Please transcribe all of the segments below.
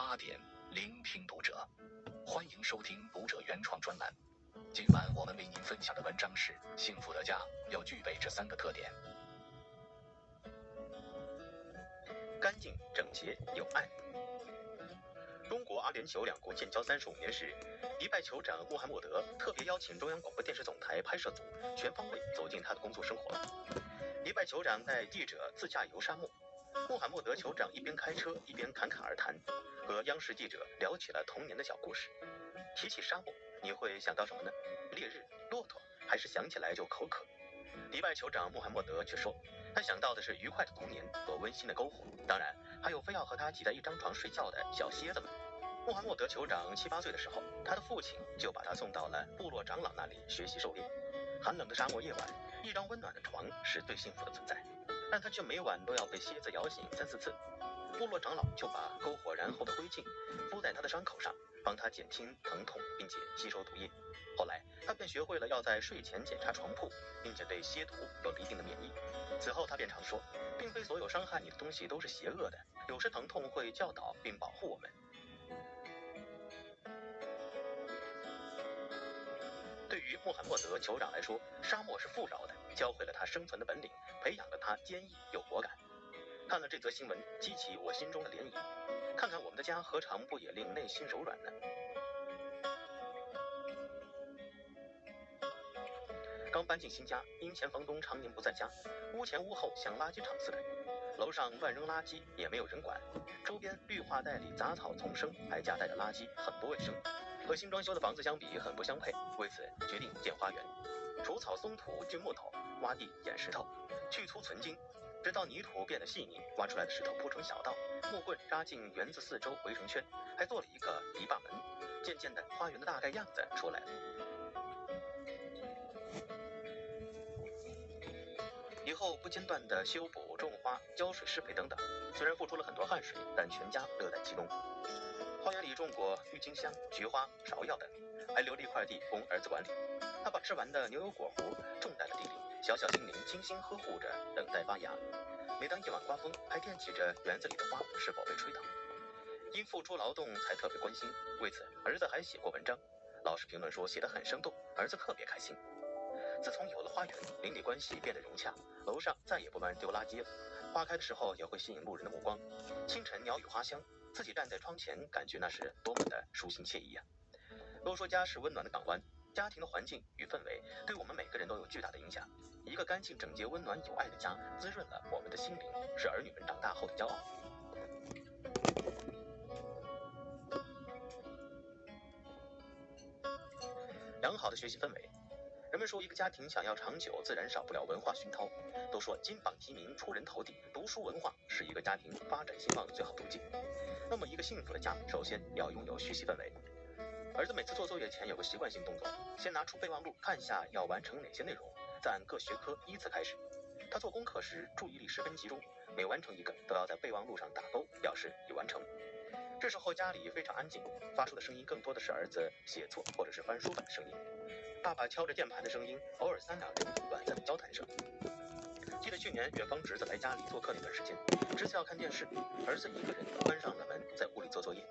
8点，聆听读者。欢迎收听读者原创专栏。今晚我们为您分享的文章是：幸福的家要具备这3个特点：干净、整洁、有爱。中国阿联酋两国建交35年时，迪拜酋长穆罕默德特别邀请中央广播电视总台拍摄组全方位走进他的工作生活。迪拜酋长带记者自驾游沙漠，穆罕默德酋长一边开车一边侃侃而谈，和央视记者聊起了童年的小故事。提起沙漠，你会想到什么呢？烈日、骆驼，还是想起来就口渴？迪拜酋长穆罕默德却说，他想到的是愉快的童年和温馨的篝火，当然还有非要和他挤在一张床睡觉的小蝎子们。穆罕默德酋长7、8岁的时候，他的父亲就把他送到了部落长老那里学习狩猎。寒冷的沙漠夜晚，一张温暖的床是最幸福的存在，但他却每晚都要被蝎子咬醒3、4次。部落长老就把篝火燃后的灰烬敷在他的伤口上，帮他减轻疼痛，并且吸收毒液。后来他便学会了要在睡前检查床铺，并且对蝎毒有了一定的免疫。此后他便常说，并非所有伤害你的东西都是邪恶的，有时疼痛会教导并保护我们。对于穆罕默德酋长来说，沙漠是富饶的，教会了他生存的本领，培养了他坚毅又果敢。看了这则新闻，激起我心中的涟漪。看看我们的家，何尝不也令内心柔软呢？刚搬进新家，因前房东常年不在家，屋前屋后像垃圾场似的，楼上乱扔垃圾也没有人管，周边绿化带里杂草丛生，还夹带着垃圾，很不卫生。和新装修的房子相比，很不相配，为此决定建花园，除草松土锯木头，挖地捡石头，去粗存精，直到泥土变得细腻，挖出来的石头铺成小道，木棍扎进园子四周围成圈，还做了一个篱笆门。渐渐的，花园的大概样子出来了。以后不间断的修补、种花、浇水、施肥等等，虽然付出了很多汗水，但全家乐在其中。花园里种过郁金香、菊花、芍药等，还留了一块地供儿子管理。他把吃完的牛油果核种在了地里，小小精灵精心呵护着，等待发芽。每当夜晚刮风，还惦记着园子里的花是否被吹倒。因付出劳动才特别关心，为此儿子还写过文章。老师评论说写得很生动，儿子特别开心。自从有了花园，邻里关系变得融洽，楼上再也不乱丢垃圾了。花开的时候也会吸引路人的目光，清晨鸟语花香，自己站在窗前，感觉那是多么的舒心惬意啊！都说家是温暖的港湾，家庭的环境与氛围对我们每个人都有巨大的影响。一个干净、整洁、温暖、有爱的家，滋润了我们的心灵，是儿女们长大后的骄傲。良好的学习氛围。人们说，一个家庭想要长久，自然少不了文化熏陶。都说金榜题名出人头地，读书文化是一个家庭发展兴旺的最好途径。那么一个幸福的家，首先要拥有学习氛围。儿子每次做作业前有个习惯性动作，先拿出备忘录看下要完成哪些内容，再按各学科依次开始。他做功课时注意力十分集中，每完成一个都要在备忘录上打勾，表示已完成。这时候家里非常安静，发出的声音更多的是儿子写错或者是翻书本的声音，爸爸敲着键盘的声音，偶尔3、2人短暂的交谈声。记得去年远方侄子来家里做客那段时间，侄子要看电视，儿子一个人关上了门，在屋里做作业，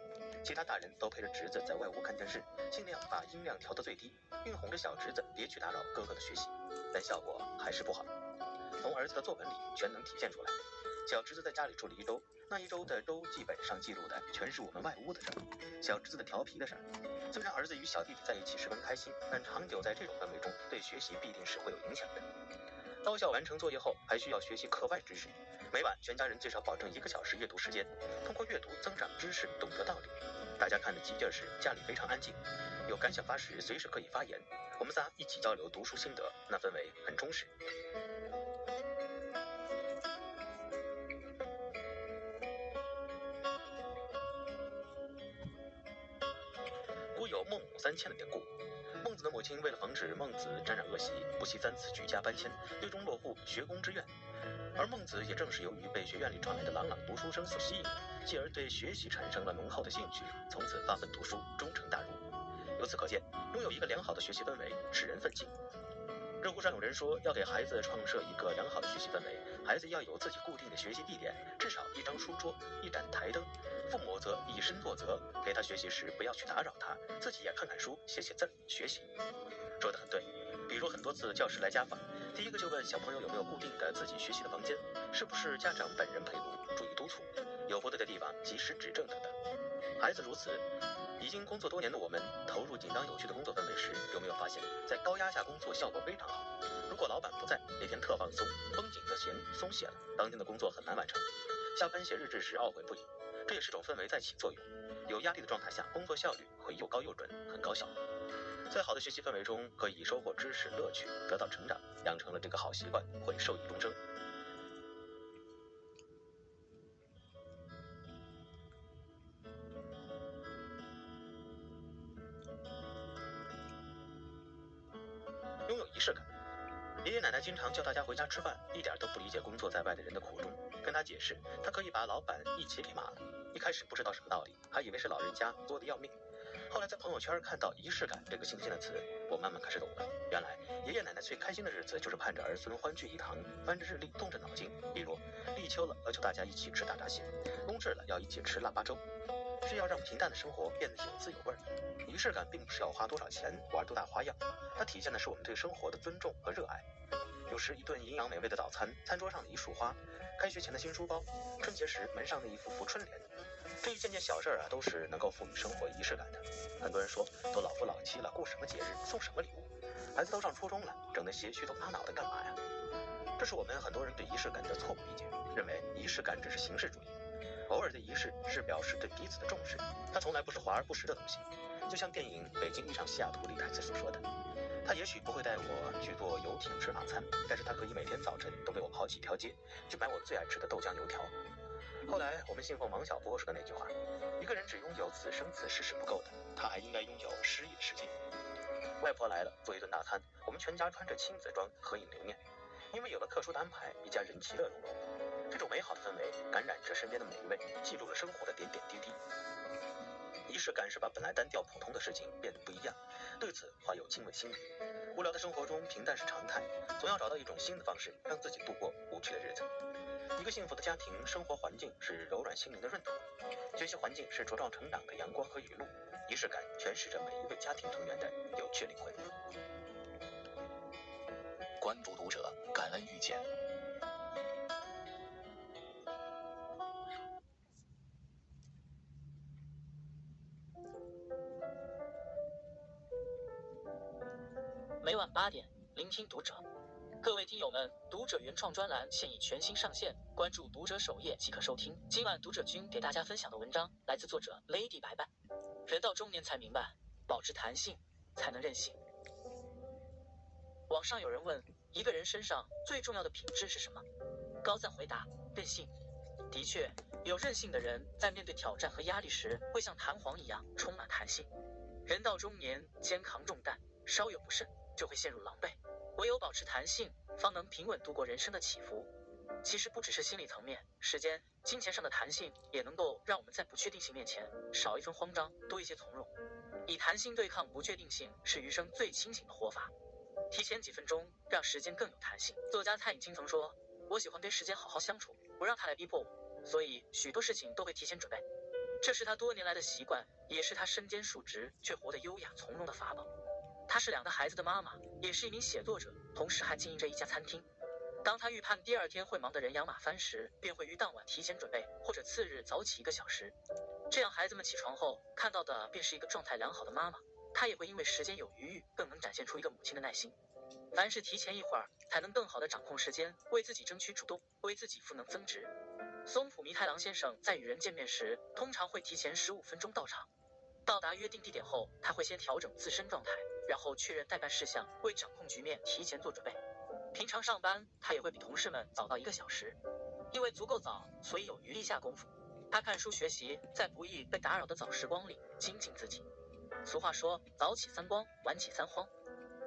其他大人都陪着侄子在外屋看电视，尽量把音量调到最低，并哄着小侄子别去打扰哥哥的学习，但效果还是不好。从儿子的作文里全能体现出来。小侄子在家里住了1周，那1周的周记本上记录的全是我们外屋的事儿，小侄子的调皮的事儿。虽然儿子与小弟弟在一起十分开心，但长久在这种氛围中，对学习必定是会有影响的。高效完成作业后，还需要学习课外知识。每晚全家人最少保证1个小时阅读时间，通过阅读增长知识，懂得道理。大家看得起劲时，家里非常安静，有感想发时随时可以发言。我们仨一起交流读书心得，那氛围很充实。古有孟母3迁的典故。孟子的母亲为了防止孟子沾染恶习，不惜3次举家搬迁，最终落户学宫之院。而孟子也正是由于被学院里传来的朗朗读书声所吸引，继而对学习产生了浓厚的兴趣，从此发奋读书，终成大儒。由此可见，拥有一个良好的学习氛围，使人奋进。知乎上有人说，要给孩子创设一个良好的学习氛围，孩子要有自己固定的学习地点，至少一张书桌、一盏台灯。父母则以身作则，陪他学习时不要去打扰他，自己也看看书、写写字、学习。说得很对。比如很多次教师来家访，第一个就问小朋友有没有固定的自己学习的房间，是不是家长本人陪读，注意督促，有不对的地方及时指正等等。孩子如此，已经工作多年的我们投入紧张有趣的工作氛围时，有没有发现，在高压下工作效果非常好？如果老板不在，那天特放松，绷紧的弦松懈了，当天的工作很难完成。下班写日志时懊悔不已，这也是种氛围在起作用。有压力的状态下，工作效率会又高又准，很高效。在好的学习氛围中，可以收获知识、乐趣，得到成长，养成了这个好习惯，会受益终生。拥有仪式感。爷爷奶奶经常叫大家回家吃饭，一点都不理解工作在外的人的苦衷。跟他解释，他可以把老板一起给骂了。一开始不知道什么道理，还以为是老人家作的要命。后来在朋友圈看到仪式感这个新鲜的词，我慢慢开始懂了。原来爷爷奶奶最开心的日子就是盼着儿孙欢聚一堂，翻着日历，动着脑筋。比如立秋了，要求大家一起吃大闸蟹；冬至了，要一起吃腊八粥。是要让平淡的生活变得有滋有味。仪式感并不是要花多少钱，玩多大花样，它体现的是我们对生活的尊重和热爱。有时一顿营养美味的早餐，餐桌上的一束花，开学前的新书包，春节时门上的一幅幅春联，这一件件小事都是能够赋予生活仪式感的。很多人说，都老夫老妻了，过什么节日，送什么礼物？孩子都上初中了，整得些虚头巴脑的干嘛呀？这是我们很多人对仪式感的错误理解，认为仪式感只是形式主义。偶尔的仪式是表示对彼此的重视，它从来不是华而不实的东西。就像电影《北京遇上西雅图》里台词所说的，他也许不会带我去坐游艇吃法餐，但是他可以每天早晨都陪我跑几条街，去买我最爱吃的豆浆油条。后来我们信奉王小波说的那句话，一个人只拥有此生此世是不够的，他还应该拥有诗意的世界。外婆来了，做一顿大餐，我们全家穿着亲子装合影留念，因为有了特殊的安排，一家人其乐融融。这种美好的氛围感染着身边的每一位，记录了生活的点点滴滴。仪式感是把本来单调普通的事情变得不一样，对此怀有敬畏心理。无聊的生活中，平淡是常态，总要找到一种新的方式，让自己度过无趣的日子。一个幸福的家庭生活环境是柔软心灵的润土，学习环境是茁壮成长的阳光和雨露，仪式感诠释着每一位家庭成员的有趣灵魂。关注读者，感恩遇见。每晚8点，聆听读者。各位听友们，读者原创专栏现已全新上线，关注读者首页即可收听。今晚读者君给大家分享的文章来自作者 Lady 白白。人到中年才明白，保持弹性才能任性。网上有人问，一个人身上最重要的品质是什么？高赞回答：韧性。的确，有韧性的人在面对挑战和压力时，会像弹簧一样充满弹性。人到中年，肩扛重担，稍有不慎就会陷入狼狈，唯有保持弹性，方能平稳度过人生的起伏。其实不只是心理层面，时间、金钱上的弹性也能够让我们在不确定性面前少一分慌张，多一些从容。以弹性对抗不确定性，是余生最清醒的活法。提前几分钟，让时间更有弹性。作家蔡颖清曾说，我喜欢跟时间好好相处，不让它来逼迫我，所以许多事情都会提前准备。这是他多年来的习惯，也是他身兼数职却活得优雅从容的法宝。她是2个孩子的妈妈，也是一名写作者，同时还经营着一家餐厅。当她预判第2天会忙得人仰马翻时，便会于当晚提前准备，或者次日早起1个小时。这样孩子们起床后看到的便是一个状态良好的妈妈。她也会因为时间有余裕，更能展现出一个母亲的耐心。凡事提前一会儿，才能更好地掌控时间，为自己争取主动，为自己赋能增值。松浦弥太郎先生在与人见面时，通常会提前15分钟到场。到达约定地点后，他会先调整自身状态，然后确认待办事项，为掌控局面提前做准备。平常上班，他也会比同事们早到1个小时，因为足够早，所以有余力下功夫。他看书学习，在不易被打扰的早时光里精进自己。俗话说，早起3光，晚起3慌。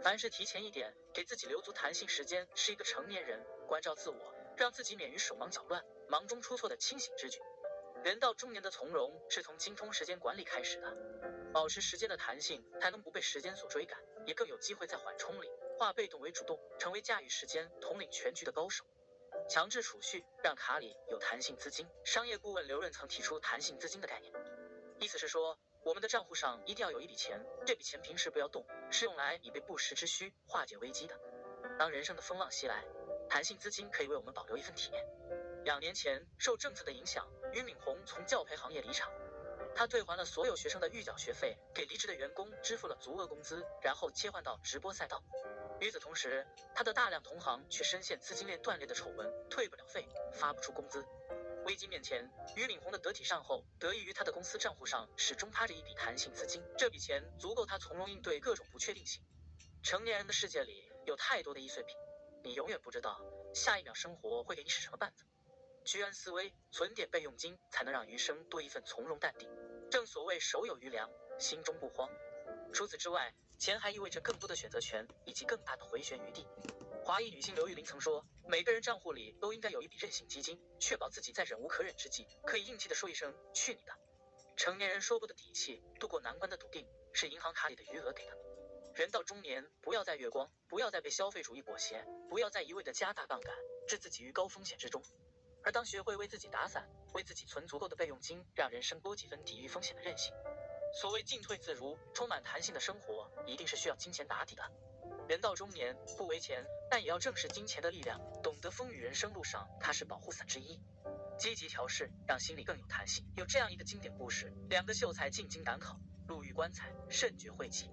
凡事提前一点，给自己留足弹性时间，是一个成年人关照自我，让自己免于手忙脚乱、忙中出错的清醒之举。人到中年的从容，是从精通时间管理开始的。保持时间的弹性，才能不被时间所追赶，也更有机会在缓冲里化被动为主动，成为驾驭时间、统领全局的高手。强制储蓄让卡里有弹性资金。商业顾问刘润曾提出弹性资金的概念，意思是说，我们的账户上一定要有一笔钱，这笔钱平时不要动，是用来以备不时之需，化解危机的。当人生的风浪袭来，弹性资金可以为我们保留一份体面。2年前，受政策的影响，俞敏洪从教培行业离场，他退还了所有学生的预缴学费，给离职的员工支付了足额工资，然后切换到直播赛道。与此同时，他的大量同行却深陷资金链断裂的丑闻，退不了费，发不出工资。危机面前，俞敏洪的得体善后，得益于他的公司账户上始终趴着一笔弹性资金，这笔钱足够他从容应对各种不确定性。成年人的世界里有太多的易碎品，你永远不知道下一秒生活会给你使什么绊子。居安思危，存点备用金，才能让余生多一份从容淡定。正所谓手有余粮，心中不慌。除此之外，钱还意味着更多的选择权以及更大的回旋余地。华裔女星刘玉玲曾说，每个人账户里都应该有一笔任性基金，确保自己在忍无可忍之际，可以硬气地说一声去你的。成年人说过的底气，渡过难关的笃定，是银行卡里的余额给的。人到中年，不要再月光，不要再被消费主义裹挟，不要再一味地加大杠杆，置自己于高风险之中。而当学会为自己打伞，为自己存足够的备用金，让人生多几分抵御风险的韧性。所谓进退自如，充满弹性的生活，一定是需要金钱打底的。人到中年，不为钱，但也要正视金钱的力量，懂得风雨人生路上它是保护伞之一。积极调试，让心里更有弹性。有这样一个经典故事：2个秀才进京赶考，路遇棺材，甚觉晦气。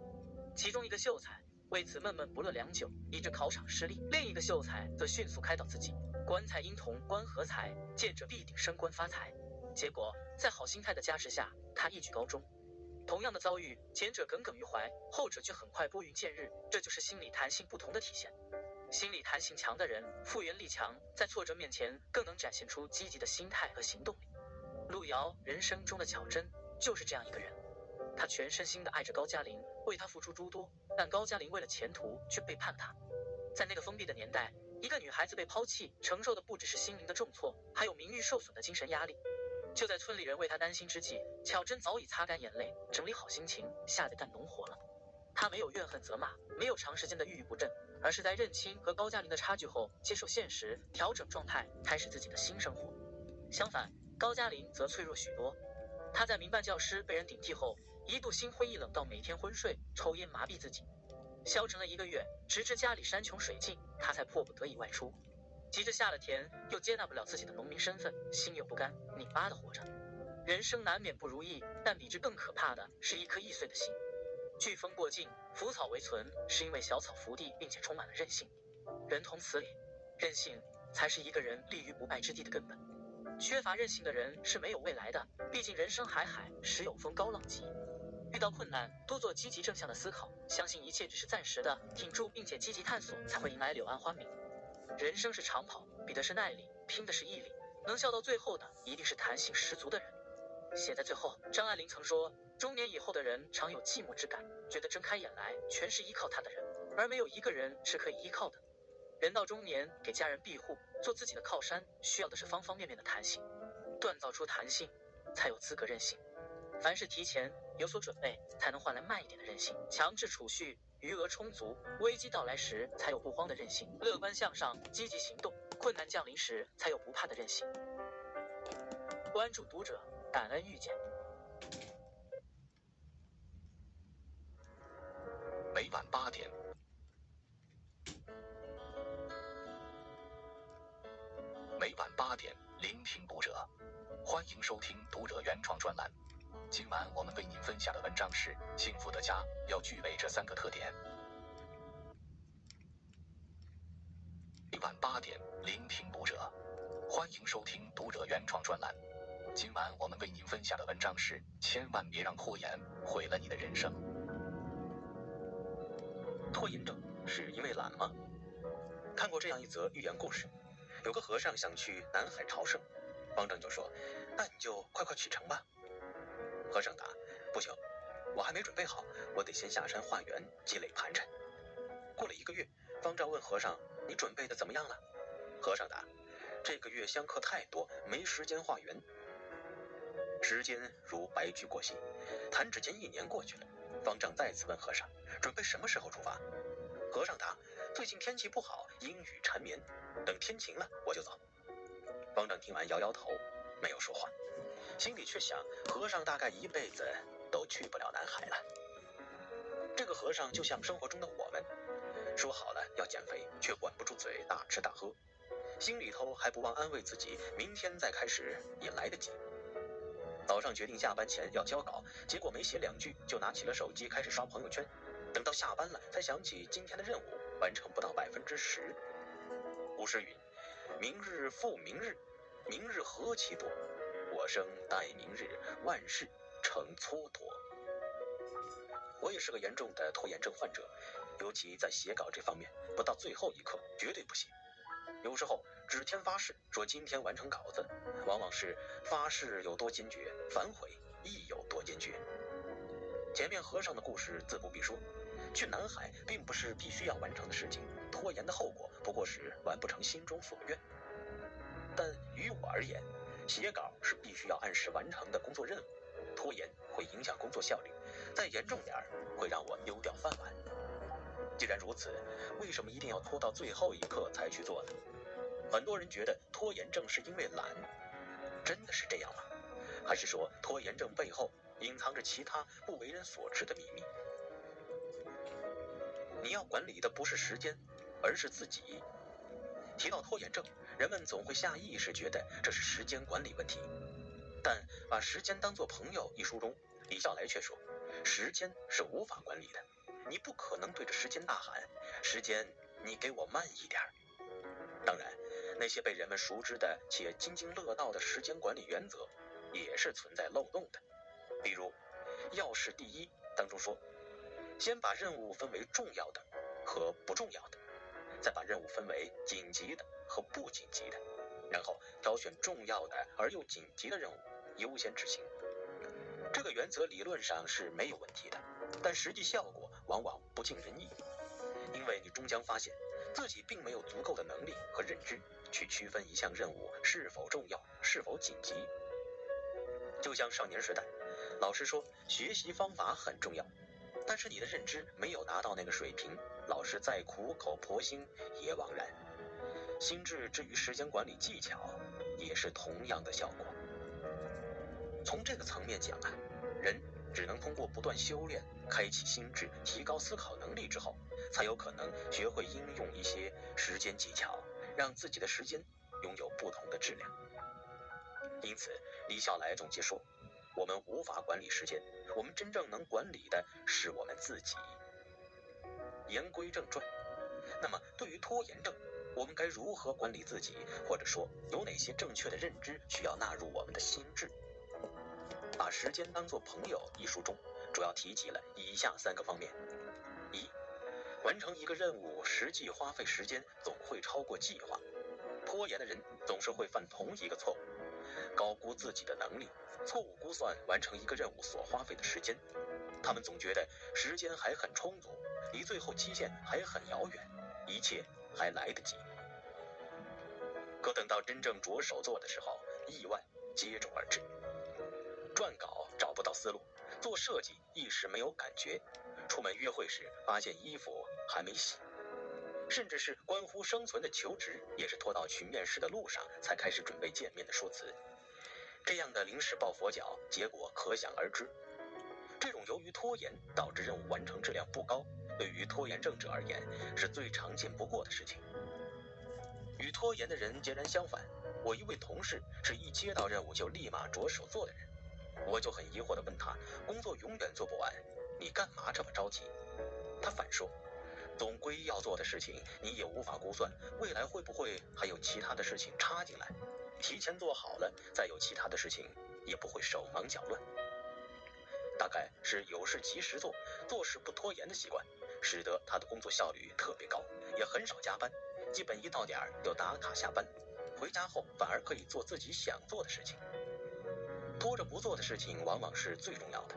其中一个秀才为此闷闷不乐良久，以致考场失利；另一个秀才则迅速开导自己：官财因同，官合财，见者必定升官发财。结果在好心态的加持下，他一举高中。同样的遭遇，前者耿耿于怀，后者却很快拨云见日，这就是心理弹性不同的体现。心理弹性强的人，复原力强，在挫折面前更能展现出积极的心态和行动力。路遥人生中的巧珍就是这样一个人，他全身心地爱着高加林，为他付出诸多，但高加林为了前途却背叛他。在那个封闭的年代，一个女孩子被抛弃，承受的不只是心灵的重挫，还有名誉受损的精神压力。就在村里人为他担心之际，巧珍早已擦干眼泪，整理好心情，下得干农活了。他没有怨恨责骂，没有长时间的郁郁不振，而是在认清和高加林的差距后，接受现实，调整状态，开始自己的新生活。相反，高加林则脆弱许多。他在民办教师被人顶替后，一度心灰意冷到每天昏睡，抽烟麻痹自己。消沉了1个月，直至家里山穷水尽，他才迫不得已外出。急着下了田，又接纳不了自己的农民身份，心有不甘，拧巴的活着。人生难免不如意，但比之更可怕的是一颗易碎的心。飓风过境，腐草为存，是因为小草伏地，并且充满了韧性。人同此理，韧性才是一个人立于不败之地的根本。缺乏韧性的人是没有未来的，毕竟人生海海，时有风高浪急。遇到困难，多做积极正向的思考，相信一切只是暂时的，挺住并且积极探索，才会迎来柳暗花明。人生是长跑，比的是耐力，拼的是毅力，能笑到最后的一定是弹性十足的人。写在最后，张爱玲曾说，中年以后的人常有寂寞之感，觉得睁开眼来全是依靠他的人，而没有一个人是可以依靠的。人到中年，给家人庇护，做自己的靠山，需要的是方方面面的弹性。锻造出弹性，才有资格任性。凡事提前有所准备，才能换来慢一点的任性。强制储蓄，余额充足，危机到来时才有不慌的韧性。乐观向上，积极行动，困难降临时才有不怕的韧性。关注读者，感恩遇见。每晚8点，聆听读者，欢迎收听读者原创专栏。今晚我们为您分享的文章是：幸福的家要具备这3个特点。每晚8点，聆听读者，欢迎收听读者原创专栏。今晚我们为您分享的文章是：千万别让拖延毁了你的人生。拖延症是因为懒吗？看过这样一则寓言故事，有个和尚想去南海朝圣，方丈就说：“那你就快快启程吧。”和尚答：“不行，我还没准备好，我得先下山化缘，积累盘缠。”过了1个月，方丈问和尚：“你准备的怎么样了？”和尚答：“这个月香客太多，没时间化缘。”时间如白驹过隙，弹指间1年过去了。方丈再次问和尚：“准备什么时候出发？”和尚答：“最近天气不好，阴雨缠绵，等天晴了我就走。”方丈听完摇摇头，没有说话，心里却想，和尚大概一辈子都去不了南海了。这个和尚就像生活中的我们，说好了要减肥，却管不住嘴大吃大喝，心里头还不忘安慰自己，明天再开始也来得及。早上决定下班前要交稿，结果没写2句就拿起了手机开始刷朋友圈，等到下班了才想起今天的任务完成不到10%。古诗云：明日复明日，明日何其多，我生待明日，万事成蹉跎。我也是个严重的拖延症患者，尤其在写稿这方面，不到最后一刻绝对不行。有时候指天发誓说今天完成稿子，往往是发誓有多坚决，反悔亦有多坚决。前面和尚的故事自不必说，去南海并不是必须要完成的事情，拖延的后果不过是完不成心中所愿。但于我而言，写稿是必须要按时完成的工作任务，拖延会影响工作效率，再严重点会让我丢掉饭碗。既然如此，为什么一定要拖到最后一刻才去做呢？很多人觉得拖延症是因为懒，真的是这样吗？还是说拖延症背后隐藏着其他不为人所知的秘密？你要管理的不是时间，而是自己。提到拖延症，人们总会下意识觉得这是时间管理问题，但把《时间当作朋友》一书中，李笑来却说，时间是无法管理的，你不可能对着时间大喊，时间你给我慢一点。当然，那些被人们熟知的且津津乐道的时间管理原则也是存在漏洞的。比如要事第一当中说，先把任务分为重要的和不重要的，再把任务分为紧急的和不紧急的，然后挑选重要的而又紧急的任务优先执行。这个原则理论上是没有问题的，但实际效果往往不尽人意，因为你终将发现自己并没有足够的能力和认知去区分一项任务是否重要，是否紧急。就像少年时代，老师说学习方法很重要，但是你的认知没有达到那个水平，老师再苦口婆心也枉然。心智至于时间管理技巧也是同样的效果。从这个层面讲啊，人只能通过不断修炼，开启心智，提高思考能力之后，才有可能学会应用一些时间技巧，让自己的时间拥有不同的质量。因此，李笑来总结说，我们无法管理时间，我们真正能管理的是我们自己。言归正传，那么对于拖延症，我们该如何管理自己，或者说有哪些正确的认知需要纳入我们的心智？把时间当作朋友一书中主要提及了以下3个方面：一、完成一个任务实际花费时间总会超过计划，拖延的人总是会犯同一个错误，高估自己的能力，错误估算完成一个任务所花费的时间。他们总觉得时间还很充足，离最后期限还很遥远，一切还来得及。可等到真正着手做的时候，意外接踵而至。撰稿找不到思路，做设计一时没有感觉，出门约会时发现衣服还没洗，甚至是关乎生存的求职，也是拖到去面试的路上才开始准备见面的说辞。这样的临时抱佛脚，结果可想而知。这种由于拖延导致任务完成质量不高，对于拖延症者而言是最常见不过的事情。与拖延的人截然相反，我一位同事是一接到任务就立马着手做的人，我就很疑惑地问他，工作永远做不完，你干嘛这么着急？他反说，总归要做的事情你也无法估算未来会不会还有其他的事情插进来，提前做好了，再有其他的事情也不会手忙脚乱。大概是有事及时做，做事不拖延的习惯，使得他的工作效率特别高，也很少加班，基本一到点就打卡下班，回家后反而可以做自己想做的事情。拖着不做的事情往往是最重要的。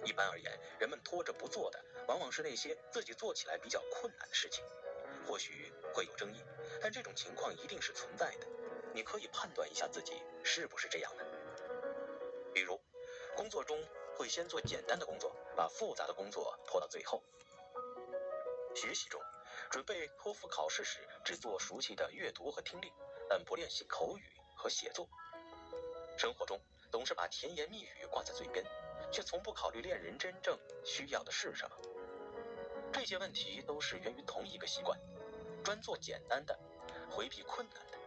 一般而言，人们拖着不做的往往是那些自己做起来比较困难的事情，或许会有争议，但这种情况一定是存在的。你可以判断一下自己是不是这样的。比如工作中会先做简单的工作，把复杂的工作拖到最后。学习中，准备托福考试时只做熟悉的阅读和听力，但不练习口语，和写作。生活中总是把甜言蜜语挂在嘴边，却从不考虑恋人真正需要的是什么。这些问题都是源于同一个习惯，专做简单的，回避困难的，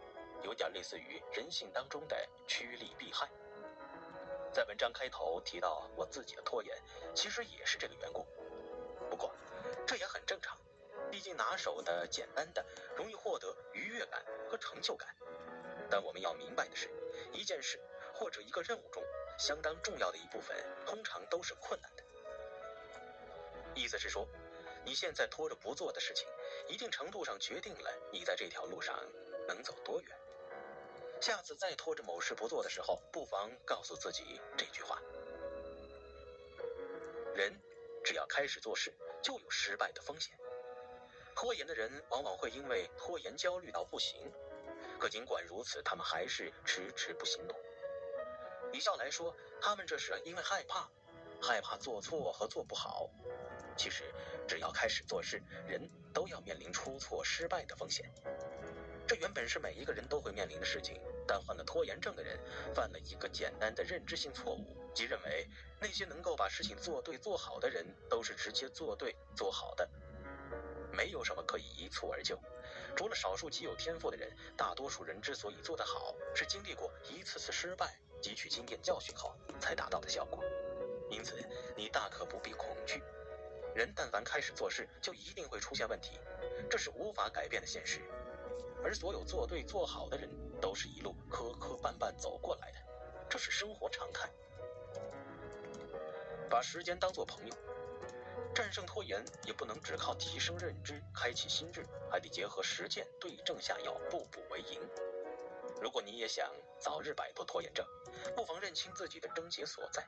有点类似于人性当中的趋利避害。在文章开头提到我自己的拖延，其实也是这个缘故。不过这也很正常，毕竟拿手的简单的容易获得愉悦感和成就感。但我们要明白的是，一件事或者一个任务中相当重要的一部分通常都是困难的。意思是说，你现在拖着不做的事情，一定程度上决定了你在这条路上能走多远。下次再拖着某事不做的时候，不妨告诉自己这句话：人只要开始做事，就有失败的风险。拖延的人往往会因为拖延焦虑到不行，可尽管如此，他们还是迟迟不行动。一笑来说，他们这是因为害怕做错和做不好。其实只要开始做事，人都要面临出错失败的风险。这原本是每一个人都会面临的事情，但患了拖延症的人犯了一个简单的认知性错误，即认为那些能够把事情做对做好的人都是直接做对做好的。没有什么可以一蹴而就，除了少数极有天赋的人，大多数人之所以做得好，是经历过一次次失败，汲取经验教训后才达到的效果。因此你大可不必恐惧，人但凡开始做事，就一定会出现问题，这是无法改变的现实。而所有做对做好的人，都是一路磕磕绊绊走过来的，这是生活常态。把时间当作朋友，战胜拖延也不能只靠提升认知、开启心智，还得结合实践，对症下药，步步为营。如果你也想早日摆脱拖延症，不妨认清自己的症结所在，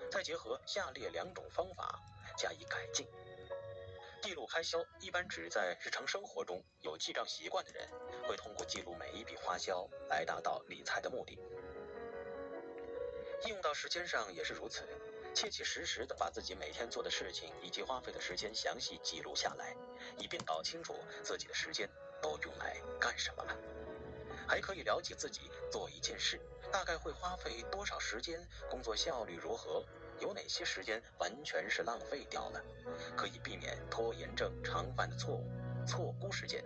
再结合下列2种方法加以改进。记录开销一般指在日常生活中有记账习惯的人，会通过记录每一笔花销来达到理财的目的。应用到时间上也是如此，切切实实地把自己每天做的事情以及花费的时间详细记录下来，以便搞清楚自己的时间都用来干什么了。还可以了解自己做一件事大概会花费多少时间，工作效率如何，有哪些时间完全是浪费掉了，可以避免拖延症常犯的错误，错估时间。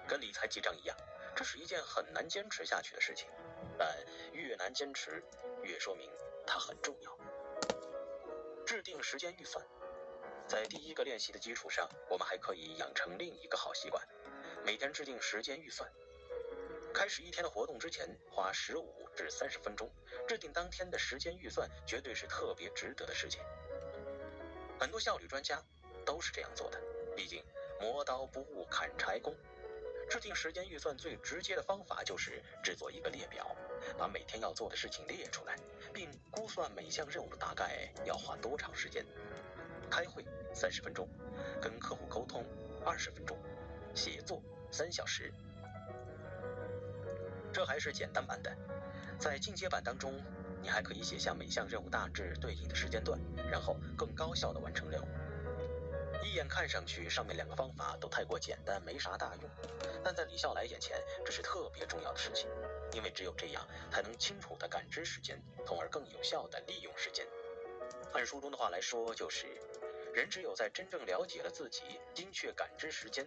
跟理财记账一样，这是一件很难坚持下去的事情，但越难坚持，越说明它很重要。制定时间预算，在第一个练习的基础上，我们还可以养成另一个好习惯，每天制定时间预算。开始一天的活动之前，花15至30分钟制定当天的时间预算，绝对是特别值得的事情。很多效率专家都是这样做的，毕竟磨刀不误砍柴工。制定时间预算最直接的方法就是制作一个列表，把每天要做的事情列出来，并估算每项任务大概要花多长时间。开会30分钟，跟客户沟通20分钟，写作3小时。这还是简单版的，在进阶版当中，你还可以写下每项任务大致对应的时间段，然后更高效地完成任务。一眼看上去，上面2个方法都太过简单，没啥大用，但在李笑来眼前，这是特别重要的事情，因为只有这样，才能清楚地感知时间，从而更有效地利用时间。按书中的话来说，就是人只有在真正了解了自己，精确感知时间，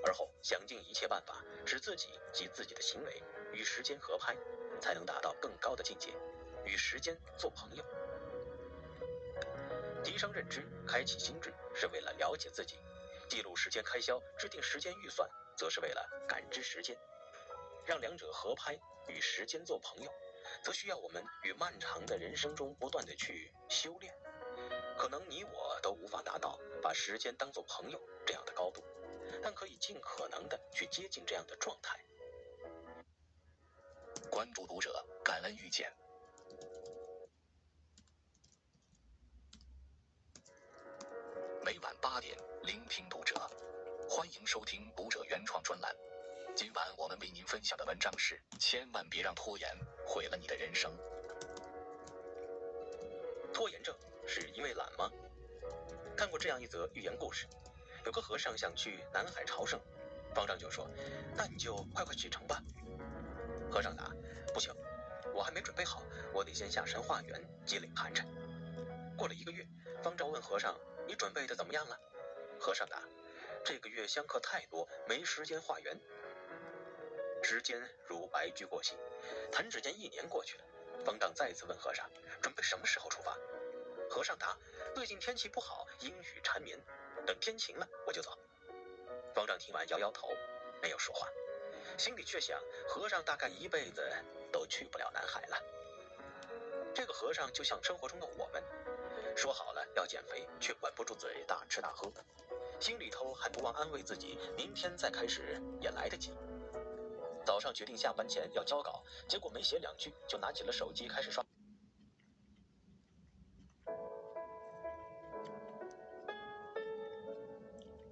而后想尽一切办法使自己及自己的行为与时间合拍，才能达到更高的境界，与时间做朋友。提升认知，开启心智，是为了了解自己；记录时间开销，制定时间预算，则是为了感知时间。让2者合拍，与时间做朋友，则需要我们与漫长的人生中不断地去修炼。可能你我都无法达到把时间当作朋友这样的高度，但可以尽可能的去接近这样的状态。关注读者，感恩遇见。每晚8点，聆听读者，欢迎收听读者原创专栏。今晚我们为您分享的文章是：千万别让拖延毁了你的人生。拖延症是因为懒吗？看过这样一则寓言故事，有个和尚想去南海朝圣，方丈就说：“那你就快快启程吧。”和尚答：“还没准备好，我得先下山化缘，积累盘缠。过了1个月，方丈问和尚：“你准备的怎么样了？”和尚答：“这个月香客太多，没时间化缘。”时间如白驹过隙，弹指间1年过去了。方丈再次问和尚：“准备什么时候出发？”和尚答：“最近天气不好，阴雨缠绵，等天晴了我就走。”方丈听完摇摇头，没有说话，心里却想：和尚大概一辈子都去不了南海了。这个和尚就像生活中的我们，说好了要减肥，却管不住嘴大吃大喝，心里头还不忘安慰自己，明天再开始也来得及。早上决定下班前要交稿，结果没写2句就拿起了手机开始刷。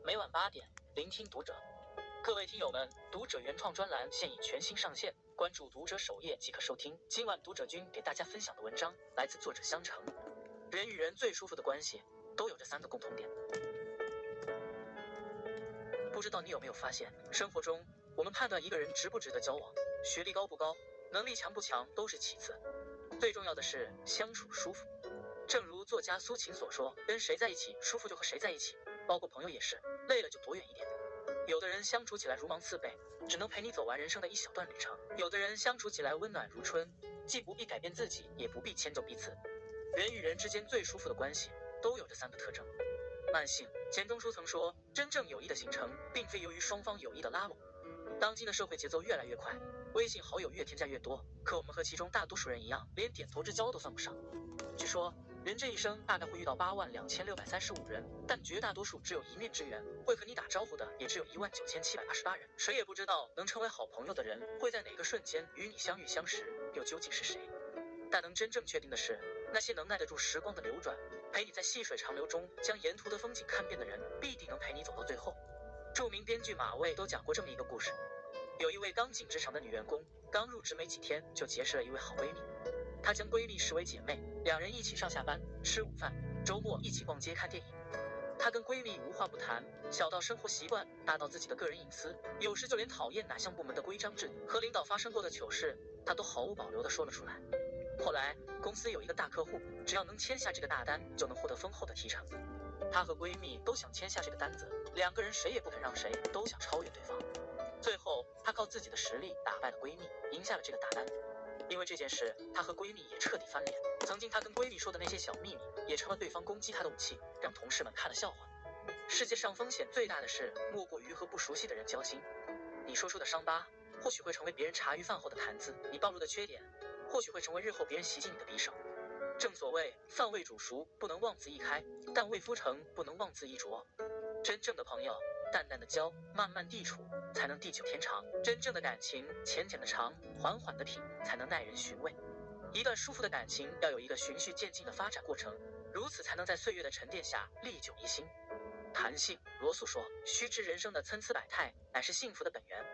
每晚8点，聆听读者。各位听友们，读者原创专栏现已全新上线，关注读者首页即可收听。今晚读者君给大家分享的文章来自作者香橙。人与人最舒服的关系都有这3个共同点。不知道你有没有发现，生活中我们判断一个人值不值得交往，学历高不高，能力强不强都是其次，最重要的是相处舒服。正如作家苏秦所说，跟谁在一起舒服就和谁在一起，包括朋友也是，累了就躲远一点。有的人相处起来如芒刺背，只能陪你走完人生的一小段旅程；有的人相处起来温暖如春，既不必改变自己，也不必迁就彼此。人与人之间最舒服的关系都有这3个特征。慢性，钱钟书曾说，真正友谊的形成并非由于双方有意的拉拢。当今的社会节奏越来越快，微信好友越添加越多，可我们和其中大多数人一样，连点头之交都算不上。据说人这一生大概会遇到82635人，但绝大多数只有一面之缘，会和你打招呼的也只有19788人。谁也不知道能成为好朋友的人会在哪个瞬间与你相遇相识，又究竟是谁。但能真正确定的是，那些能耐得住时光的流转，陪你在细水长流中将沿途的风景看遍的人，必定能陪你走到最后。著名编剧马未都讲过这么一个故事，有一位刚进职场的女员工，刚入职没几天就结识了一位好闺蜜。她将闺蜜视为姐妹，2人一起上下班，吃午饭，周末一起逛街看电影。她跟闺蜜无话不谈，小到生活习惯，大到自己的个人隐私，有时就连讨厌哪项部门的规章制度和领导发生过的糗事，她都毫无保留地说了出来。后来公司有一个大客户，只要能签下这个大单，就能获得丰厚的提成。她和闺蜜都想签下这个单子，2个人谁也不肯让谁，都想超越对方。最后她靠自己的实力打败了闺蜜，赢下了这个大单。因为这件事，她和闺蜜也彻底翻脸。曾经她跟闺蜜说的那些小秘密，也成了对方攻击她的武器，让同事们看了笑话。世界上风险最大的事，莫过于和不熟悉的人交心。你说出的伤疤，或许会成为别人茶余饭后的谈资；你暴露的缺点，或许会成为日后别人袭击你的匕首。正所谓，饭未煮熟，不能妄自一开；蛋未孵成，不能妄自一啄。真正的朋友，淡淡的交，慢慢地处，才能地久天长。真正的感情，浅浅的尝，缓缓的品，才能耐人寻味。一段舒服的感情要有一个循序渐进的发展过程，如此才能在岁月的沉淀下历久弥新。弹性，罗素说，须知人生的参差百态，乃是幸福的本源。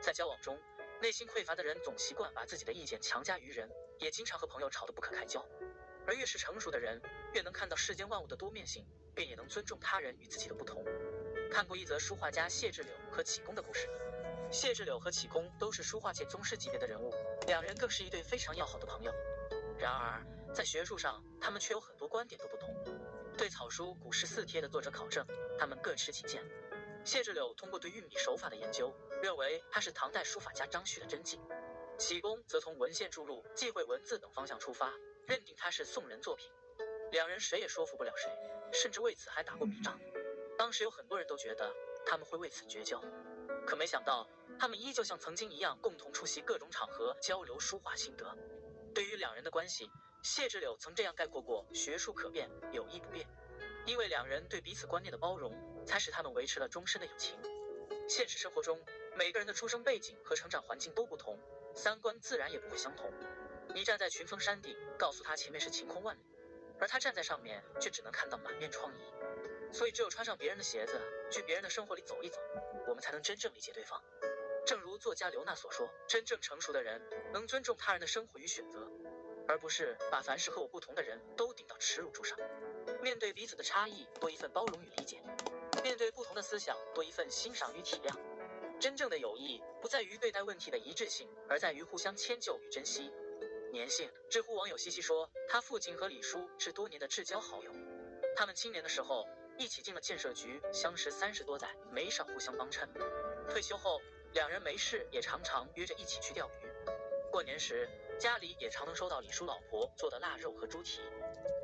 在交往中，内心匮乏的人总习惯把自己的意见强加于人，也经常和朋友吵得不可开交。而越是成熟的人，越能看到世间万物的多面性，便也能尊重他人与自己的不同。看过一则书画家谢志柳和启功的故事。谢志柳和启功都是书画界宗师级别的人物，2人更是一对非常要好的朋友。然而在学术上，他们却有很多观点都不同。对草书《古诗四帖》的作者考证，他们各持己见。谢志柳通过对运笔手法的研究，认为他是唐代书法家张旭的真迹；启功则从文献注录、忌讳文字等方向出发，认定他是宋人作品。2人谁也说服不了谁，甚至为此还打过笔仗。当时有很多人都觉得他们会为此绝交，可没想到他们依旧像曾经一样，共同出席各种场合，交流书画心得。对于2人的关系，谢志柳曾这样概括过：学术可变，友谊不变。因为2人对彼此观念的包容，才使他们维持了终身的友情。现实生活中，每个人的出生背景和成长环境都不同，3观自然也不会相同。你站在群峰山顶，告诉他前面是晴空万里，而他站在上面却只能看到满面疮痍。所以只有穿上别人的鞋子，去别人的生活里走一走，我们才能真正理解对方。正如作家刘娜所说，真正成熟的人能尊重他人的生活与选择，而不是把凡是和我不同的人都顶到耻辱柱上。面对彼此的差异，多一份包容与理解；面对不同的思想，多一份欣赏与体谅。真正的友谊不在于对待问题的一致性，而在于互相迁就与珍惜。年幸，知乎网友西西说，他父亲和李叔是多年的至交好友，他们青年的时候一起进了建设局，相识30多载，没少互相帮衬。退休后，两人没事也常常约着一起去钓鱼。过年时，家里也常能收到李叔老婆做的腊肉和猪蹄。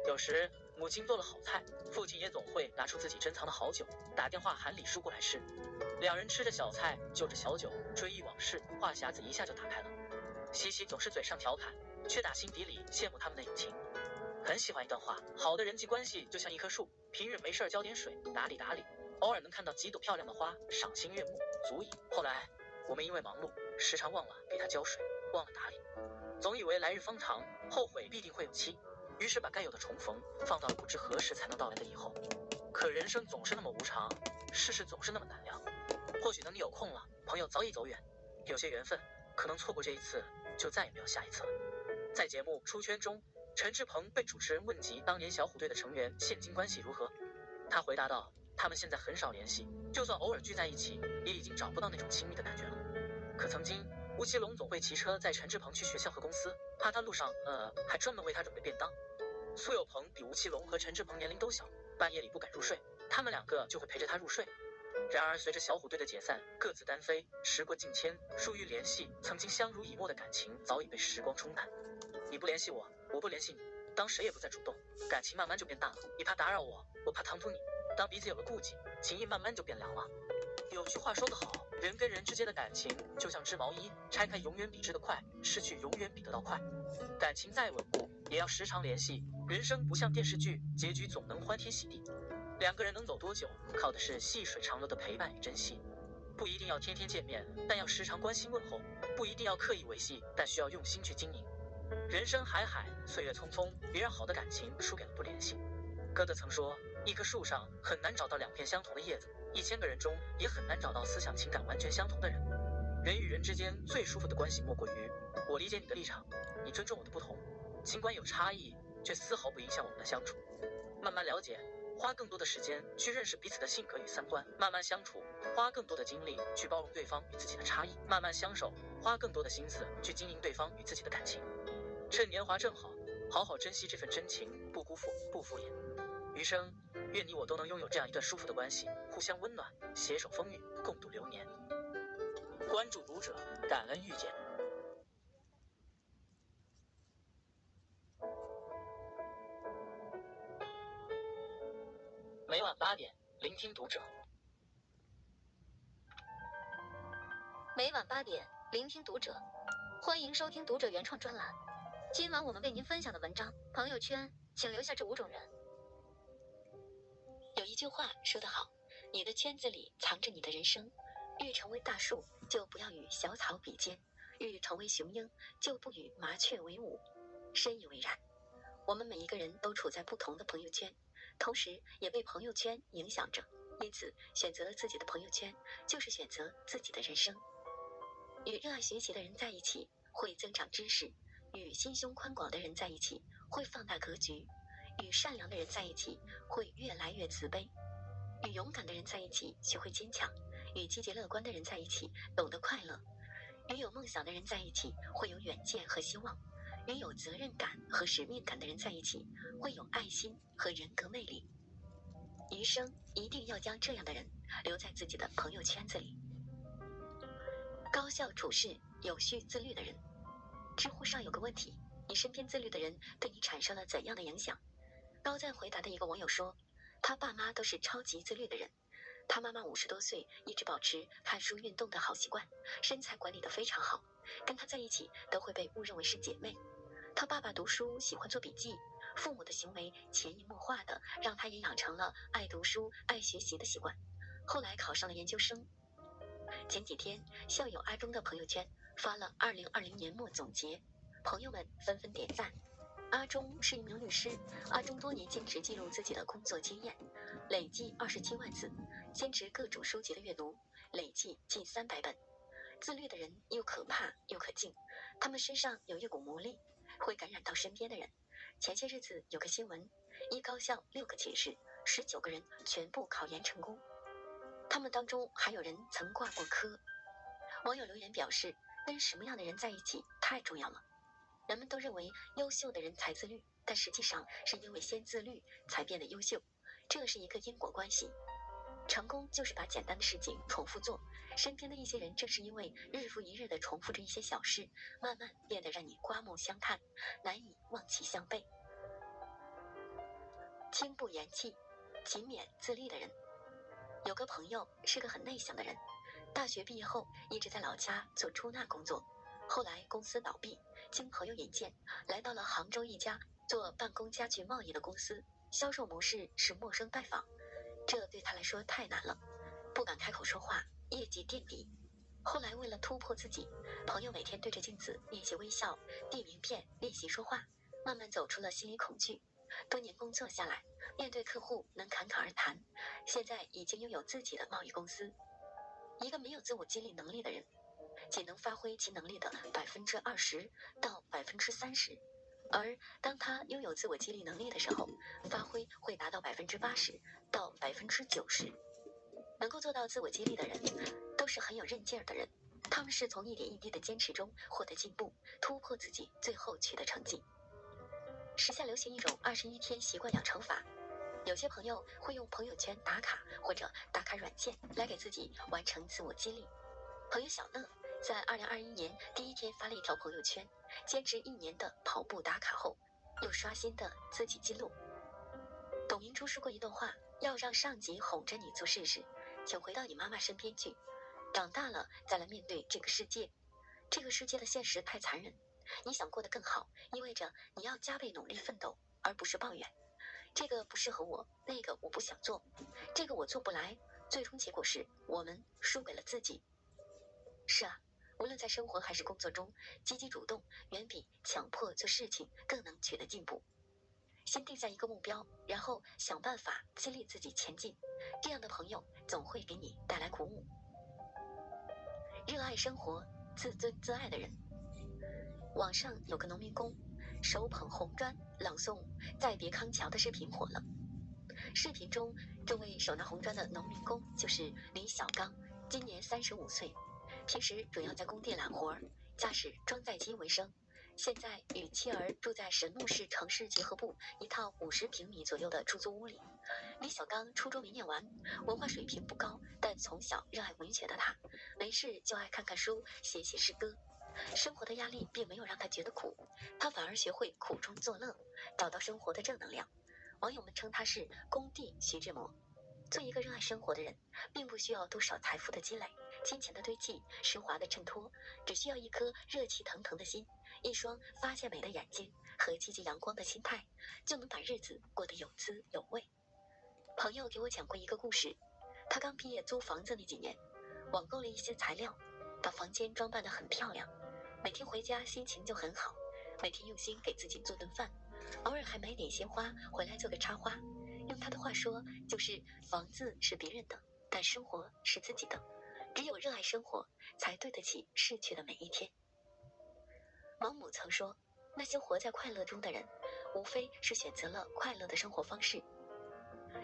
有时母亲做了好菜，父亲也总会拿出自己珍藏的好酒，打电话喊李叔过来吃。两人吃着小菜，就着小酒，追忆往事，话匣子一下就打开了。西西总是嘴上调侃，却打心底里羡慕他们的友情。很喜欢一段话，好的人际关系就像一棵树，平日没事浇点水，打理打理，偶尔能看到几朵漂亮的花，赏心悦目，足矣。后来我们因为忙碌，时常忘了给它浇水，忘了打理，总以为来日方长，后悔必定会有期，于是把该有的重逢放到了不知何时才能到来的以后。可人生总是那么无常，世事总是那么难料。或许等你有空了，朋友早已走远，有些缘分可能错过这一次，就再也没有下一次了。在节目《出圈》中，陈志朋被主持人问及当年小虎队的成员现今关系如何，他回答道，他们现在很少联系，就算偶尔聚在一起，也已经找不到那种亲密的感觉了。可曾经吴奇隆总会骑车载陈志朋去学校和公司，怕他路上还专门为他准备便当。苏有朋比吴奇隆和陈志朋年龄都小，半夜里不敢入睡，他们两个就会陪着他入睡。然而随着小虎队的解散，各自单飞，时过境迁，疏于联系，曾经相濡以沫的感情早已被时光冲淡。你不联系我，我不联系你，当谁也不再主动，感情慢慢就变淡了。你怕打扰我，我怕唐突你，当彼此有了顾忌，情谊慢慢就变凉了。有句话说得好，人跟人之间的感情就像织毛衣，拆开永远比织得快，失去永远比得到快。感情再稳固，也要时常联系。人生不像电视剧，结局总能欢天喜地。两个人能走多久，靠的是细水长流的陪伴与珍惜。不一定要天天见面，但要时常关心问候；不一定要刻意维系，但需要用心去经营。人生海海，岁月匆匆，别让好的感情输给了不联系。歌德曾说，一棵树上很难找到2片相同的叶子，1000个人中也很难找到思想情感完全相同的人。人与人之间最舒服的关系莫过于，我理解你的立场，你尊重我的不同，尽管有差异，却丝毫不影响我们的相处。慢慢了解，花更多的时间去认识彼此的性格与三观，慢慢相处，花更多的精力去包容对方与自己的差异，慢慢相守，花更多的心思去经营对方与自己的感情。趁年华正好，好好珍惜这份真情，不辜负，不敷衍。余生，愿你我都能拥有这样一段舒服的关系，互相温暖，携手风雨，共度流年。关注读者，感恩遇见。每晚8点，聆听读者。每晚8点，聆听读者。欢迎收听读者原创专栏。今晚我们为您分享的文章，朋友圈请留下这5种人。有一句话说得好，你的圈子里藏着你的人生。欲成为大树，就不要与小草比肩；欲成为雄鹰，就不与麻雀为伍。深以为然。我们每一个人都处在不同的朋友圈，同时也被朋友圈影响着，因此选择自己的朋友圈，就是选择自己的人生。与热爱学习的人在一起，会增长知识；与心胸宽广的人在一起，会放大格局；与善良的人在一起，会越来越慈悲；与勇敢的人在一起，学会坚强；与积极乐观的人在一起，懂得快乐；与有梦想的人在一起，会有远见和希望；与有责任感和使命感的人在一起，会有爱心和人格魅力。余生一定要将这样的人留在自己的朋友圈子里。高效处事、有序自律的人。知乎上有个问题，你身边自律的人对你产生了怎样的影响？高赞回答的一个网友说，他爸妈都是超级自律的人，他妈妈50多岁一直保持看书运动的好习惯，身材管理得非常好，跟他在一起都会被误认为是姐妹。他爸爸读书喜欢做笔记，父母的行为潜移默化的让他也养成了爱读书、爱学习的习惯，后来考上了研究生。前几天，校友阿忠的朋友圈发了2020年末总结，朋友们纷纷点赞。阿忠是一名律师，阿忠多年坚持记录自己的工作经验，累计27万字，坚持各种书籍的阅读，累计近300本。自律的人又可怕又可敬，他们身上有一股魔力，会感染到身边的人。前些日子有个新闻，一高校6个寝室，19个人全部考研成功，他们当中还有人曾挂过科。网友留言表示，跟什么样的人在一起太重要了。人们都认为优秀的人才自律，但实际上是因为先自律才变得优秀，这是一个因果关系。成功就是把简单的事情重复做，身边的一些人正是因为日复一日的重复着一些小事，慢慢变得让你刮目相看，难以望其项背。轻不言弃，勤勉自立的人。有个朋友是个很内向的人，大学毕业后一直在老家做出纳工作，后来公司倒闭，经朋友引荐，来到了杭州一家做办公家具贸易的公司，销售模式是陌生拜访，这对他来说太难了，不敢开口说话，业绩垫底。后来为了突破自己，朋友每天对着镜子练习微笑、递名片、练习说话，慢慢走出了心理恐惧。多年工作下来，面对客户能侃侃而谈，现在已经拥有自己的贸易公司。一个没有自我激励能力的人，仅能发挥其能力的20%到30%，而当他拥有自我激励能力的时候，发挥会达到80%到90%。能够做到自我激励的人，都是很有韧劲儿的人，他们是从一点一滴的坚持中获得进步，突破自己，最后取得成绩。时下流行一种21天习惯养成法，有些朋友会用朋友圈打卡或者打卡软件来给自己完成自我激励。朋友小乐在2021年第一天发了一条朋友圈，坚持1年的跑步打卡后，又刷新的自己记录。董明珠说过一段话，要让上级哄着你做事时，请回到你妈妈身边去，长大了再来面对这个世界。这个世界的现实太残忍，你想过得更好，意味着你要加倍努力奋斗，而不是抱怨。这个不适合我，那个我不想做，这个我做不来，最终结果是我们输给了自己。是啊，无论在生活还是工作中，积极主动远比强迫做事情更能取得进步。先定下一个目标，然后想办法激励自己前进，这样的朋友总会给你带来鼓舞。热爱生活、自尊自爱的人。网上有个农民工手捧红砖朗诵《再别康桥》的视频火了。视频中，这位手拿红砖的农民工就是李小刚，今年35岁，平时主要在工地揽活，驾驶装载机为生。现在与妻儿住在神怒市城市结合部一套50平米左右的出租屋里。李小刚初中没念完，文化水平不高，但从小热爱文学的他，没事就爱看看书，写写诗歌。生活的压力并没有让他觉得苦，他反而学会苦中作乐，找到生活的正能量。网友们称他是工地徐志摩。做一个热爱生活的人，并不需要多少财富的积累、金钱的堆积、奢华的衬托，只需要一颗热气腾腾的心，一双发现美的眼睛和积极阳光的心态，就能把日子过得有滋有味。朋友给我讲过一个故事，他刚毕业租房子那几年，网购了一些材料，把房间装扮得很漂亮，每天回家心情就很好，每天用心给自己做顿饭，偶尔还买点鲜花回来做个插花。用他的话说，就是房子是别人的，但生活是自己的。只有热爱生活，才对得起逝去的每一天。毛姆曾说，那些活在快乐中的人，无非是选择了快乐的生活方式。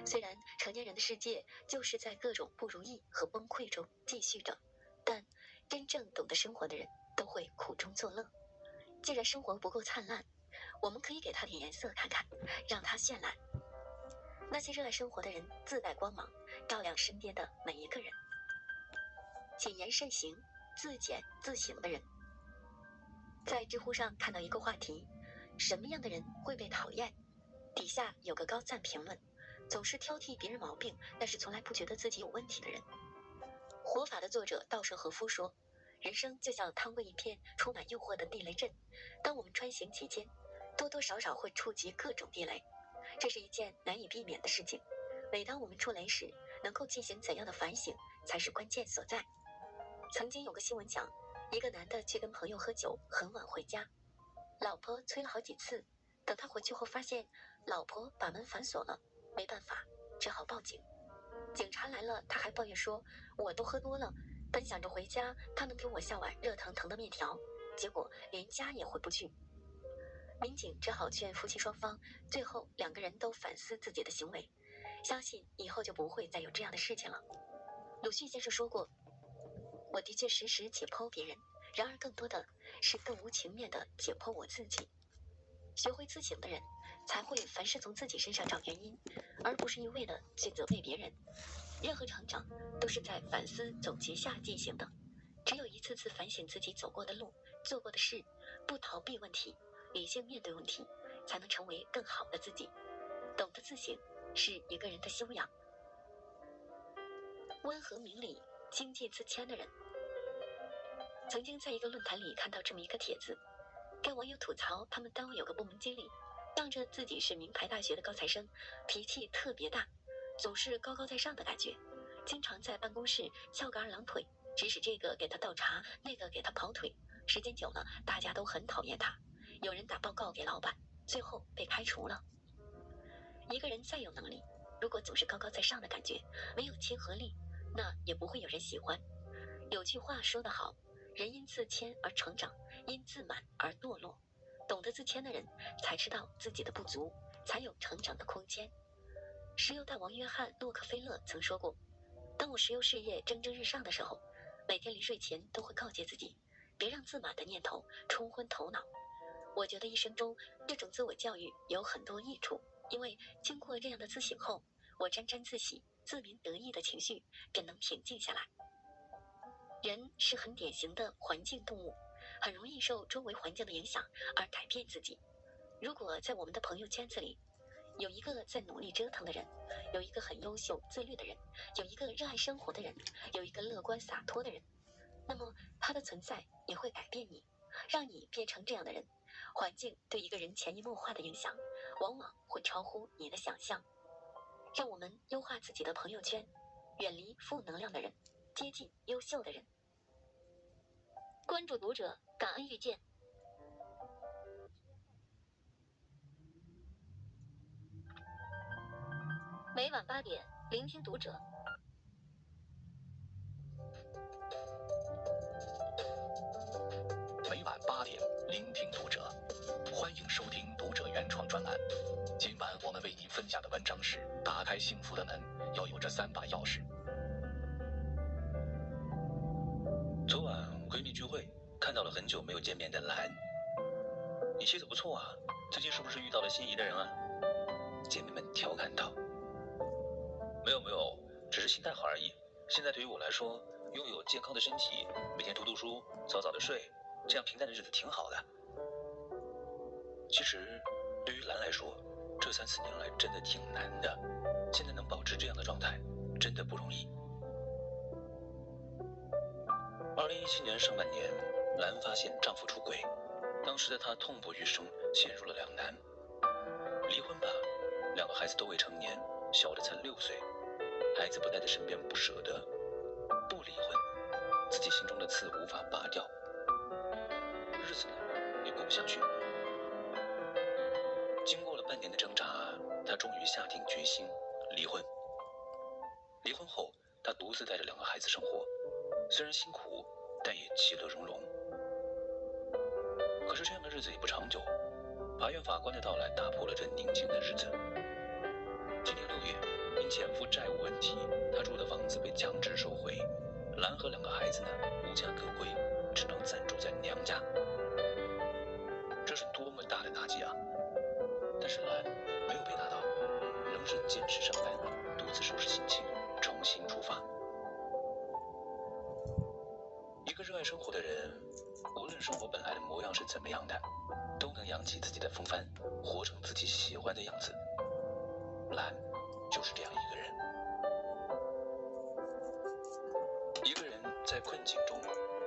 虽然成年人的世界就是在各种不如意和崩溃中继续着，但真正懂得生活的人都会苦中作乐。既然生活不够灿烂，我们可以给它点颜色看看，让它绚烂。那些热爱生活的人自带光芒，照亮身边的每一个人。谨言慎行、自检自省的人。在知乎上看到一个话题，什么样的人会被讨厌？底下有个高赞评论，总是挑剔别人毛病，但是从来不觉得自己有问题的人。活法的作者稻盛和夫说，人生就像趟过一片充满诱惑的地雷阵，当我们穿行其间，多多少少会触及各种地雷，这是一件难以避免的事情。每当我们触雷时，能够进行怎样的反省才是关键所在。曾经有个新闻讲，一个男的去跟朋友喝酒，很晚回家，老婆催了好几次，等他回去后发现老婆把门反锁了，没办法，只好报警。警察来了，他还抱怨说，我都喝多了，本想着回家他能给我下碗热腾腾的面条，结果连家也回不去。民警只好劝夫妻双方，最后2个人都反思自己的行为，相信以后就不会再有这样的事情了。鲁迅先生说过，我的确时时解剖别人，然而更多的是更无情面地解剖我自己。学会自省的人，才会凡事从自己身上找原因，而不是一味地去责备别人。任何成长都是在反思总结下进行的，只有一次次反省自己走过的路、做过的事，不逃避问题，理性面对问题，才能成为更好的自己。懂得自省是一个人的修养。温和明理、经济自谦的人。曾经在一个论坛里看到这么一个帖子，该网友吐槽他们单位有个部门经理，仗着自己是名牌大学的高材生，脾气特别大，总是高高在上的感觉，经常在办公室翘个二郎腿，指使这个给他倒茶，那个给他跑腿。时间久了，大家都很讨厌他，有人打报告给老板，最后被开除了。一个人再有能力，如果总是高高在上的感觉，没有亲和力，那也不会有人喜欢。有句话说得好，人因自谦而成长，因自满而堕落。懂得自谦的人，才知道自己的不足，才有成长的空间。石油大王约翰·洛克菲勒曾说过，当我石油事业蒸蒸日上的时候，每天临睡前都会告诫自己，别让自满的念头冲昏头脑。我觉得一生中这种自我教育有很多益处，因为经过这样的自省后，我沾沾自喜、自鸣得意的情绪便能平静下来。人是很典型的环境动物，很容易受周围环境的影响而改变自己。如果在我们的朋友圈子里，有一个在努力折腾的人，有一个很优秀自律的人，有一个热爱生活的人，有一个乐观洒脱的人，那么他的存在也会改变你，让你变成这样的人。环境对一个人潜移默化的影响，往往会超乎你的想象。让我们优化自己的朋友圈，远离负能量的人，接近优秀的人。关注读者，感恩遇见。每晚8点，聆听读者。每晚8点，聆听读者。欢迎收听读者原创专栏。今晚我们为您分享的文章是：打开幸福的门，要有这3把钥匙。昨晚闺蜜聚会，看到了很久没有见面的兰。你气色不错啊，最近是不是遇到了心仪的人啊？姐妹们调侃道。没有，只是心态好而已。现在对于我来说，拥有健康的身体，每天读书，早早的睡，这样平淡的日子挺好的。其实对于兰来说，这3、4年来真的挺难的，现在能保持这样的状态真的不容易。2017年上半年，兰发现丈夫出轨，当时的她痛不欲生，陷入了两难。离婚吧，2个孩子都未成年，小的才6岁，孩子不在在身边不舍得；不离婚，自己心中的刺无法拔掉，日子呢也过不下去。经过了半年的挣扎，她终于下定决心离婚。离婚后，她独自带着2个孩子生活，虽然辛苦，但也其乐融融。可是这样的日子也不长久，法院法官的到来打破了这宁静的日子。今年6月，因前夫债务问题，她住的房子被强制收回，兰和2个孩子呢无家可归，只能暂住在娘家。这是多么大的打击啊！但是兰没有被打倒，仍是坚持上班，独自收拾心情，重新出发。一个热爱生活的人，无论生活本来的模样是怎么样的，都能扬起自己的风帆，活成自己喜欢的样子。兰就是这样一个人。一个人在困境中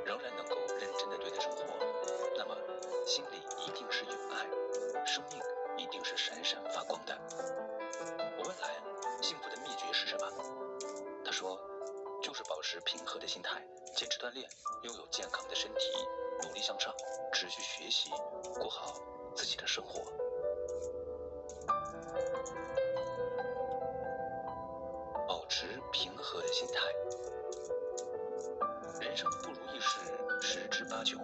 仍然能够认真地对待生活，那么心里一定是有爱，生命一定是闪闪发光的。我问兰，幸福的秘诀是什么？她说，就是保持平和的心态，坚持锻炼，拥有健康的身体，努力向上，持续学习，过好自己的生活。保持平和的心态。人生不如意事10之8九，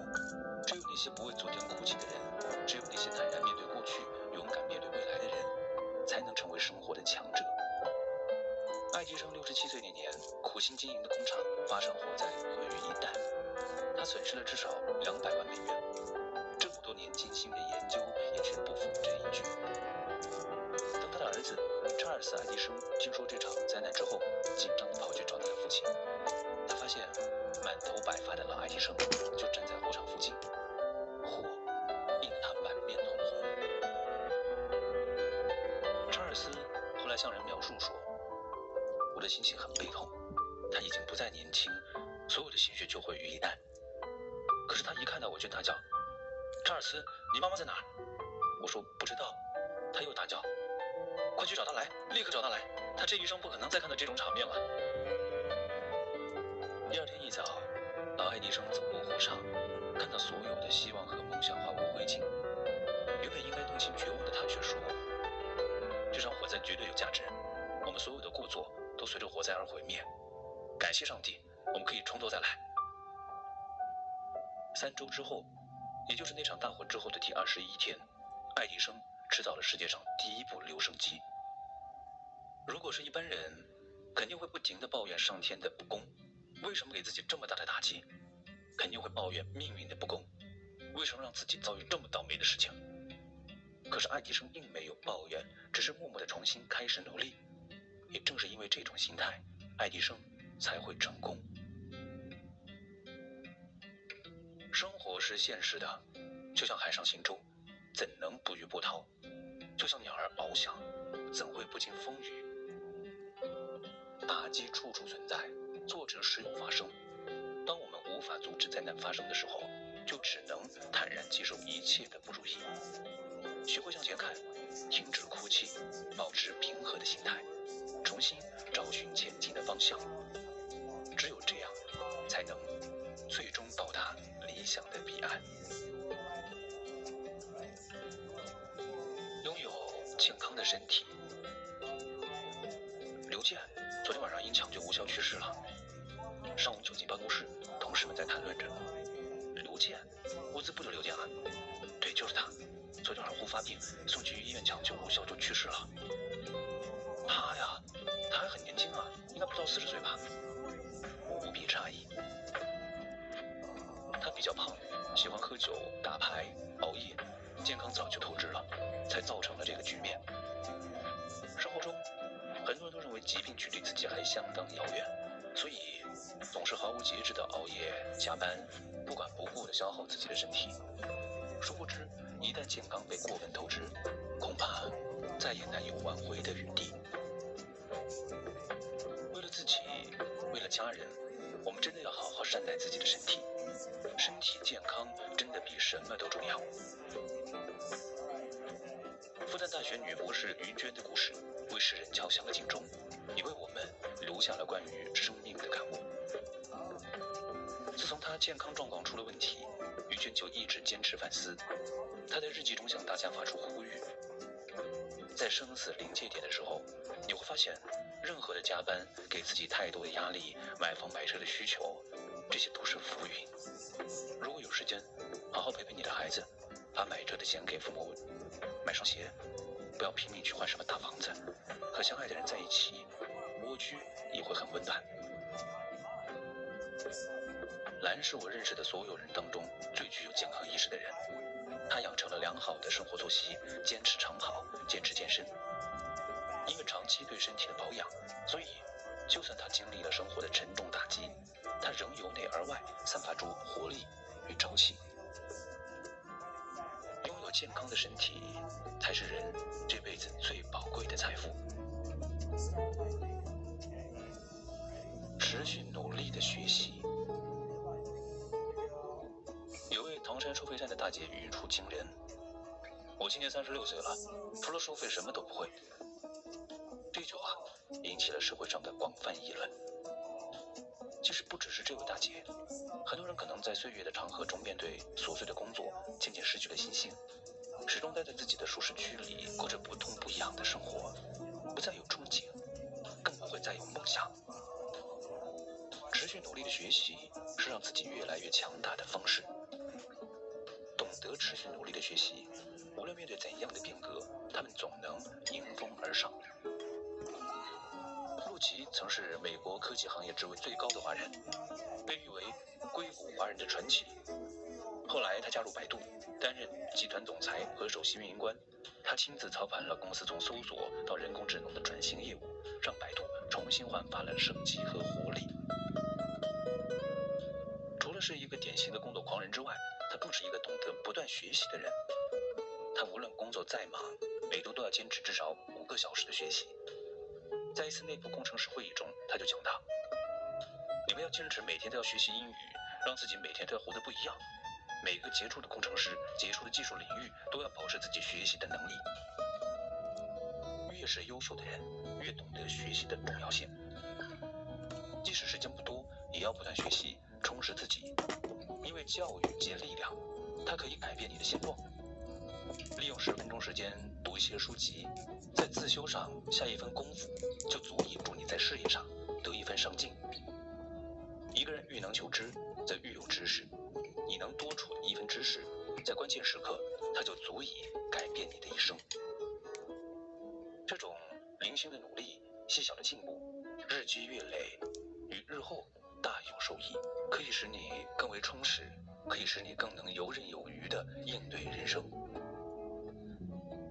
只有那些不为昨天哭泣的人，只有那些坦然面对过去，勇敢面对未来的人，才能成为生活的强者。爱迪生67岁那年，苦心经营的工厂发生火灾，毁于一旦。他损失了至少200万美元。这么多年精心的研究也全部付诸这一举。当他的儿子查尔斯·爱迪生听说这场灾难之后，紧张地跑去找他的父亲。他发现满头白发的老爱迪生就站在火场附近，火映得他满面通红。查尔斯后来向人描述说：“我的心情很悲痛，他已经不再年轻，所有的心血就毁于一旦。可是他一看到我就大叫：查尔斯，你妈妈在哪儿？我说不知道。他又大叫：快去找她来，立刻找她来，他这一生不可能再看到这种场面了。第二天一早，老爱迪生走过火场，看到所有的希望和梦想化为灰烬。原本应该动情绝望的他却说：这场火灾绝对有价值，我们所有的过错都随着火灾而毁灭。感谢上帝，我们可以从头再来。3周之后，也就是那场大火之后的第21天，爱迪生制造了世界上第一部留声机。如果是一般人，肯定会不停地抱怨上天的不公，为什么给自己这么大的打击？肯定会抱怨命运的不公，为什么让自己遭遇这么倒霉的事情？可是爱迪生并没有抱怨，只是默默地重新开始努力。也正是因为这种心态，爱迪生才会成功。生活是现实的，就像海上行舟，怎能不遇波涛？就像鸟儿翱翔，怎会不经风雨？打击处处存在，挫折时有发生。当我们无法阻止灾难发生的时候，就只能坦然接受一切的不如意，学会向前看，停止哭泣，保持平和的心态，重新找寻前进的方向。只有这样，才能最终到达理想的彼岸。拥有健康的身体。刘健昨天晚上因抢救无效去世了。上午酒精办公室，同事们在谈论着刘健，物资部的刘健啊，对，就是他。昨天晚上忽发病，送去医院抢救无效就去世了。他呀，他还很年轻啊，应该不到40岁吧？无比诧异。他比较胖，喜欢喝酒、打牌、熬夜，健康早就透支了，才造成了这个局面。生活中，很多人都认为疾病距离自己还相当遥远，所以总是毫无节制的熬夜、加班，不管不顾的消耗自己的身体。殊不知，一旦健康被过分透支，恐怕再也难有挽回的余地。为了自己，为了家人，我们真的要好好善待自己的身体。身体健康真的比什么都重要。复旦大学女博士于娟的故事为世人敲响了警钟，也为我们留下了关于生命的感悟。自从她健康状况出了问题，于娟就一直坚持反思。她在日记中向大家发出呼吁：在生死临界点的时候，你会发现，任何的加班给自己太多的压力，买房买车的需求，这些都是浮云。如果有时间，好好陪陪你的孩子，把买车的钱给父母买双鞋，不要拼命去换什么大房子。和相爱的人在一起，蜗居也会很温暖。兰是我认识的所有人当中最具有健康意识的人，他养成了良好的生活作息，坚持长跑，坚持健身。因为长期对身体的保养，所以就算他经历了生活的沉重打击，他仍由内而外散发出活力与朝气。拥有健康的身体，才是人这辈子最宝贵的财富。持续努力的学习。有位唐山收费站的大姐语出惊人：我今年36岁了，除了收费什么都不会。这句话引起了社会上的广泛议论。其实不只是这位大姐，很多人可能在岁月的长河中，面对琐碎的工作，渐渐失去了信心，始终待在自己的舒适区里，过着不痛不痒的生活，不再有憧憬，更不会再有梦想。持续努力的学习是让自己越来越强大的方式。懂得持续努力的学习，无论面对怎样的变革，他们总能迎风而上。陆琪曾是是美国科技行业职位最高的华人，被誉为硅谷华人的传奇。后来他加入百度，担任集团总裁和首席运营官。他亲自操盘了公司从搜索到人工智能的转型业务，让百度重新焕发了生机和活力。除了是一个典型的工作狂人之外，他更是一个懂得不断学习的人。他无论工作再忙，每周都要坚持至少5个小时的学习。在一次内部工程师会议中，他就讲到：你们要坚持每天都要学习英语，让自己每天都要活得不一样。每个杰出的工程师、杰出的技术领域都要保持自己学习的能力。越是优秀的人，越懂得学习的重要性。即使时间不多，也要不断学习，充实自己。因为教育即力量，它可以改变你的现状。利用10分钟时间读一些书籍，在自修上下一分功夫，就足以助你在事业上得一分上进。一个人愈能求知，则愈有知识。你能多储1分知识，在关键时刻，它就足以改变你的一生。这种零星的努力、细小的进步，日积月累，与日后大有收益，可以使你更为充实，可以使你更能游刃有余地应对人生。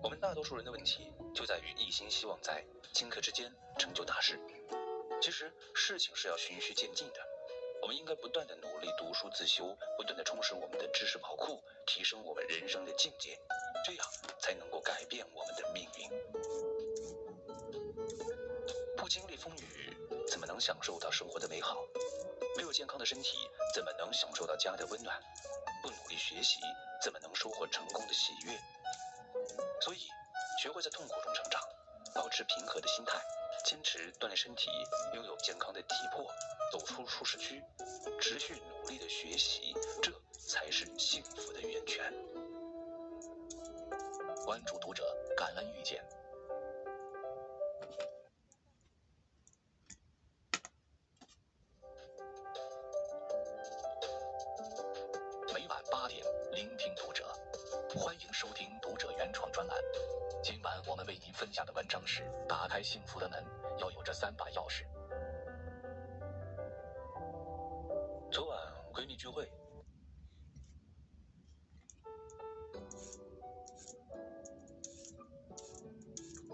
我们大多数人的问题就在于一心希望在顷刻之间成就大事。其实事情是要循序渐进的，我们应该不断地努力读书自修，不断地充实我们的知识宝库，提升我们人生的境界，这样才能够改变我们的命运。不经历风雨，怎么能享受到生活的美好？没有健康的身体，怎么能享受到家的温暖？不努力学习，怎么能收获成功的喜悦？所以，学会在痛苦中成长，保持平和的心态，坚持锻炼身体，拥有健康的体魄，走出舒适区，持续努力的学习，这才是幸福的源泉。关注读者，感恩遇见。每晚8点，聆听读者。欢迎收听读者原创专栏。今晚我们为您分享的文章是：打开幸福的门，要有这3把钥匙。昨晚闺蜜聚会，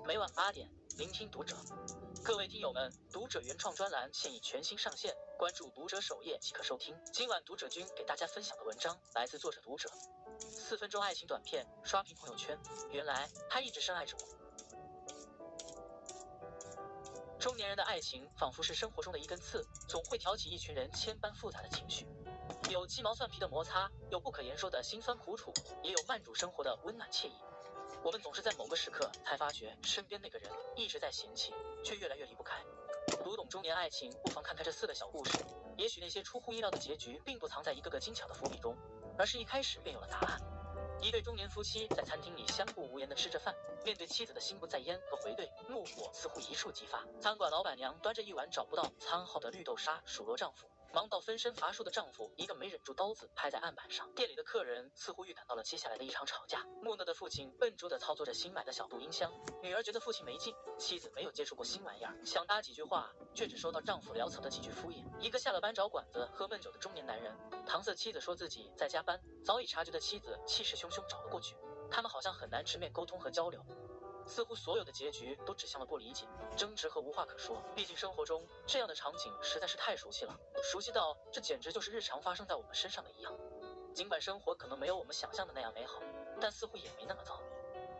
每晚8点，聆听读者。各位听友们，读者原创专栏现已全新上线，关注读者首页即可收听。今晚读者君给大家分享的文章来自作者读者。4分钟爱情短片，刷屏朋友圈，原来他一直深爱着我。中年人的爱情仿佛是生活中的一根刺，总会挑起一群人千般复杂的情绪，有鸡毛蒜皮的摩擦，有不可言说的辛酸苦楚，也有慢煮生活的温暖惬意。我们总是在某个时刻才发觉，身边那个人一直在嫌弃，却越来越离不开。读懂中年爱情，不妨看看这4个小故事，也许那些出乎意料的结局，并不藏在一个个精巧的伏笔中，而是一开始便有了答案。一对中年夫妻在餐厅里相顾无言地吃着饭，面对妻子的心不在焉和回怼，怒火似乎一触即发。餐馆老板娘端着一碗找不到餐号的绿豆沙数落丈夫，忙到分身乏术的丈夫一个没忍住刀子拍在案板上。店里的客人似乎预感到了接下来的一场吵架，木讷的父亲笨拙地操作着新买的小度音箱，女儿觉得父亲没劲，妻子没有接触过新玩意儿，想搭几句话，却只收到丈夫潦草的几句敷衍。一个下了班找馆子喝闷酒的中年男人，搪塞妻子说自己在加班，早已察觉的妻子气势汹汹找了过去，他们好像很难直面沟通和交流。似乎所有的结局都指向了不理解、争执和无话可说。毕竟生活中这样的场景实在是太熟悉了，熟悉到这简直就是日常发生在我们身上的一样。尽管生活可能没有我们想象的那样美好，但似乎也没那么糟。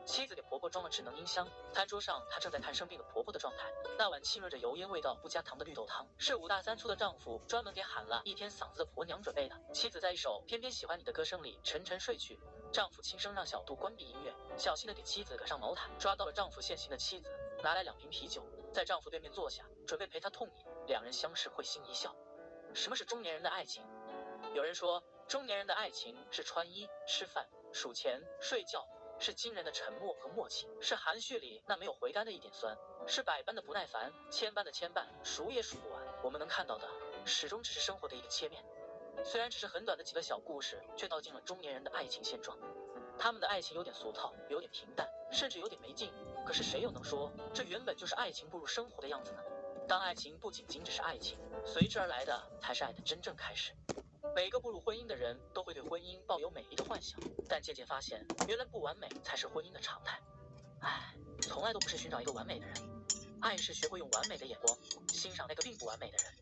妻子给婆婆装了智能音箱，餐桌上她正在看生病的婆婆的状态。那碗浸润着油烟、味道不加糖的绿豆汤，是5大3粗的丈夫专门给喊了一天嗓子的婆娘准备的。妻子在一首偏偏喜欢你的歌声里沉沉睡去，丈夫轻声让小度关闭音乐，小心地给妻子搁上毛毯。抓到了丈夫现行的妻子拿来2瓶啤酒，在丈夫对面坐下，准备陪他痛饮。两人相视会心一笑。什么是中年人的爱情？有人说，中年人的爱情是穿衣、吃饭、数钱、睡觉，是惊人的沉默和默契，是含蓄里那没有回甘的一点酸，是百般的不耐烦，千般的牵绊，数也数不完。我们能看到的，始终只是生活的一个切面。虽然只是很短的几个小故事，却道尽了中年人的爱情现状。他们的爱情有点俗套，有点平淡，甚至有点没劲。可是谁又能说，这原本就是爱情步入生活的样子呢？当爱情不仅仅只是爱情，随之而来的才是爱的真正开始。每个步入婚姻的人都会对婚姻抱有美丽的幻想，但渐渐发现，原来不完美才是婚姻的常态。唉，从来都不是寻找一个完美的人，爱是学会用完美的眼光欣赏那个并不完美的人。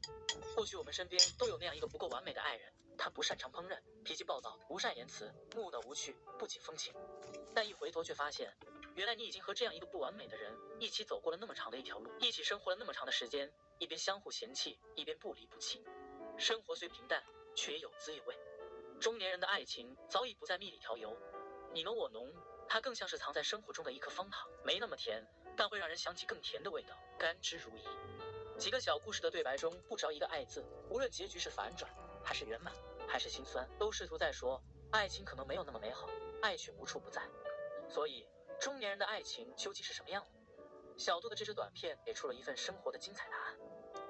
或许我们身边都有那样一个不够完美的爱人，他不擅长烹饪，脾气暴躁，不善言辞，木讷无趣，不解风情。但一回头却发现，原来你已经和这样一个不完美的人一起走过了那么长的一条路，一起生活了那么长的时间，一边相互嫌弃，一边不离不弃。生活虽平淡，却也有滋有味。中年人的爱情早已不再蜜里调油，你侬我侬，它更像是藏在生活中的一颗方糖，没那么甜，但会让人想起更甜的味道，甘之如饴。几个小故事的对白中不着一个爱字，无论结局是反转还是圆满还是心酸，都试图在说爱情可能没有那么美好，爱却无处不在。所以中年人的爱情究竟是什么样的？小杜的这支短片给出了一份生活的精彩答案。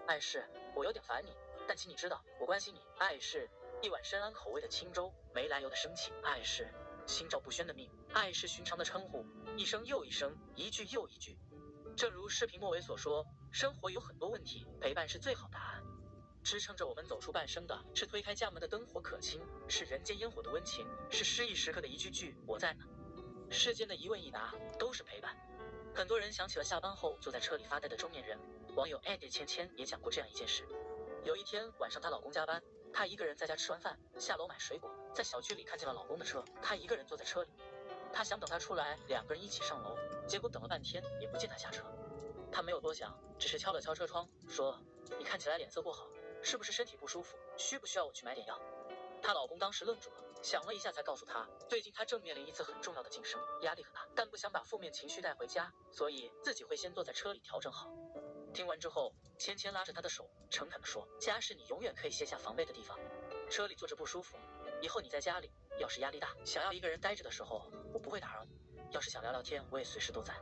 爱是我有点烦你，但请你知道我关心你。爱是一碗深谙口味的清粥，没来由的生气。爱是心照不宣的秘密。爱是寻常的称呼，一声又一声，一句又一句。正如视频末尾所说，生活有很多问题，陪伴是最好答案。支撑着我们走出半生的是推开家门的灯火可亲，是人间烟火的温情，是失意时刻的一句句我在呢。世间的一问一答都是陪伴。很多人想起了下班后坐在车里发呆的中年人。网友艾迪芊芊也讲过这样一件事。有一天晚上她老公加班，她一个人在家吃完饭，下楼买水果，在小区里看见了老公的车，她一个人坐在车里。她想等他出来，两个人一起上楼，结果等了半天也不见他下车。她没有多想，只是敲了敲车窗，说：“你看起来脸色不好，是不是身体不舒服？需不需要我去买点药？”她老公当时愣住了，想了一下才告诉她，最近她正面临一次很重要的晋升，压力很大，但不想把负面情绪带回家，所以自己会先坐在车里调整好。听完之后，芊芊拉着她的手，诚恳地说：“家是你永远可以卸下防备的地方。车里坐着不舒服，以后你在家里要是压力大，想要一个人待着的时候，我不会打扰你。要是想聊聊天，我也随时都在。”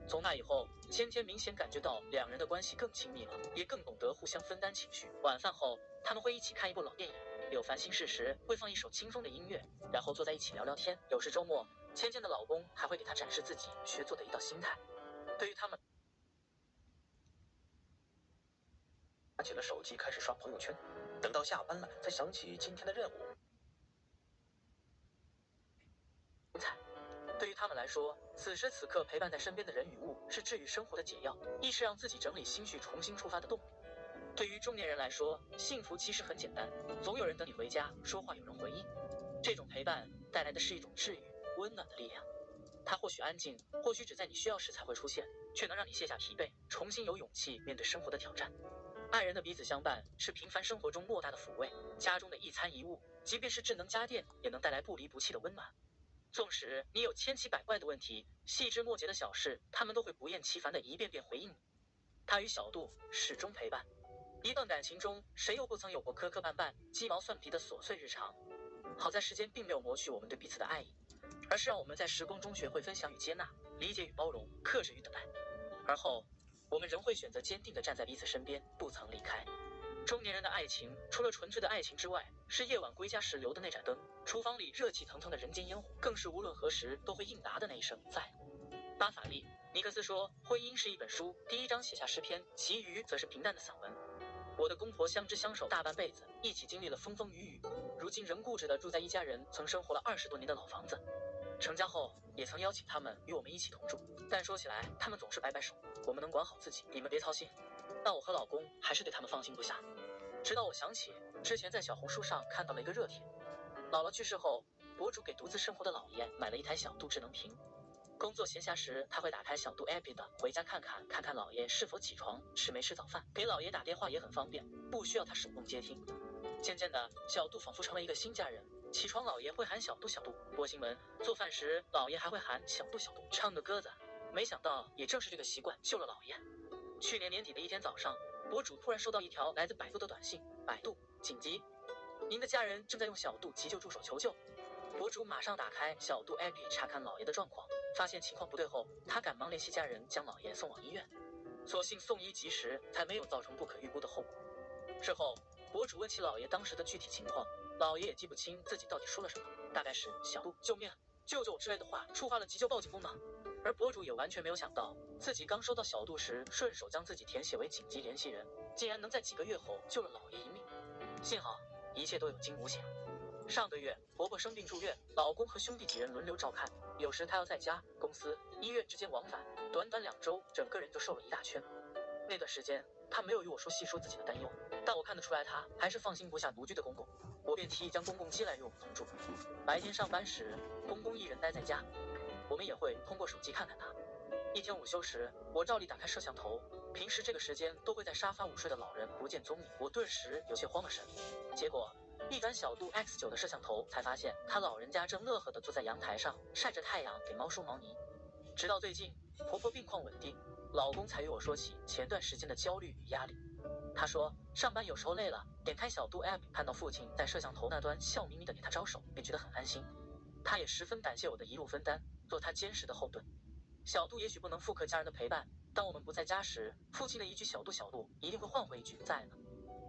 从那以后，芊芊明显感觉到两人的关系更亲密了，也更懂得互相分担情绪。晚饭后，他们会一起看一部老电影，有烦心事时会放一首轻松的音乐，然后坐在一起聊聊天。有时周末，芊芊的老公还会给她展示自己学做的一道新菜。对于他们，拿起了手机开始刷朋友圈，等到下班了才想起今天的任务。对于他们来说，此时此刻陪伴在身边的人与物是治愈生活的解药，亦是让自己整理心绪、重新出发的动力。对于中年人来说，幸福其实很简单，总有人等你回家，说话有人回应。这种陪伴带来的是一种治愈、温暖的力量。它或许安静，或许只在你需要时才会出现，却能让你卸下疲惫，重新有勇气面对生活的挑战。爱人的彼此相伴，是平凡生活中莫大的抚慰。家中的一餐一物，即便是智能家电，也能带来不离不弃的温暖。纵使你有千奇百怪的问题，细枝末节的小事，他们都会不厌其烦地一遍遍回应你。他与小杜始终陪伴。一段感情中，谁又不曾有过磕磕绊绊、鸡毛蒜皮的琐碎日常？好在时间并没有磨去我们对彼此的爱意，而是让我们在时光中学会分享与接纳，理解与包容，克制与等待。而后，我们仍会选择坚定地站在彼此身边，不曾离开。中年人的爱情，除了纯粹的爱情之外，是夜晚归家时留的那盏灯，厨房里热气腾腾的人间烟火，更是无论何时都会应答的那一声在。巴法利·尼克斯说，婚姻是一本书，第一章写下诗篇，其余则是平淡的散文。我的公婆相知相守大半辈子，一起经历了风风雨雨，如今仍固执地住在一家人曾生活了20多年的老房子。成家后，也曾邀请他们与我们一起同住，但说起来，他们总是摆摆手，我们能管好自己，你们别操心。但我和老公还是对他们放心不下。直到我想起之前在小红书上看到了一个热帖，姥姥去世后，博主给独自生活的姥爷买了一台小度智能屏。工作闲暇时，他会打开小度 APP 的回家看看姥爷是否起床，吃没吃早饭，给姥爷打电话也很方便，不需要他手动接听。渐渐的，小度仿佛成了一个新家人。起床姥爷会喊小度小度，播新闻做饭时姥爷还会喊小度小度，唱个歌子。没想到也正是这个习惯救了姥爷。去年年底的一天早上，博主突然收到一条来自百度的短信：百度紧急，您的家人正在用小度急救助手求救。博主马上打开小度 APP 查看姥爷的状况，发现情况不对后，他赶忙联系家人将姥爷送往医院。所幸送医及时，才没有造成不可预估的后果。事后，博主问起姥爷当时的具体情况，姥爷也记不清自己到底说了什么，大概是小度救命、救救我之类的话，触发了急救报警功能。而博主也完全没有想到，自己刚收到小度时，顺手将自己填写为紧急联系人，竟然能在几个月后救了老爷一命。幸好一切都有惊无险。上个月婆婆生病住院，老公和兄弟几人轮流照看，有时她要在家、公司、医院之间往返，短短2周，整个人就瘦了一大圈。那段时间她没有与我细说自己的担忧，但我看得出来她还是放心不下独居的公公，我便提议将公公接来与我们同住。白天上班时，公公一人待在家，我们也会通过手机看看他。一天午休时，我照例打开摄像头，平时这个时间都会在沙发午睡的老人不见踪影，我顿时有些慌了神。结果一转小度 X9 的摄像头，才发现他老人家正乐呵地坐在阳台上晒着太阳给猫梳毛泥。直到最近婆婆病况稳定，老公才与我说起前段时间的焦虑与压力。他说上班有时候累了，点开小度 App， 看到父亲在摄像头那端笑眯眯地给他招手，便觉得很安心。他也十分感谢我的一路分担，做他坚实的后盾。小度也许不能复刻家人的陪伴，当我们不在家时，父亲的一句小度小度一定会换回一句在呢。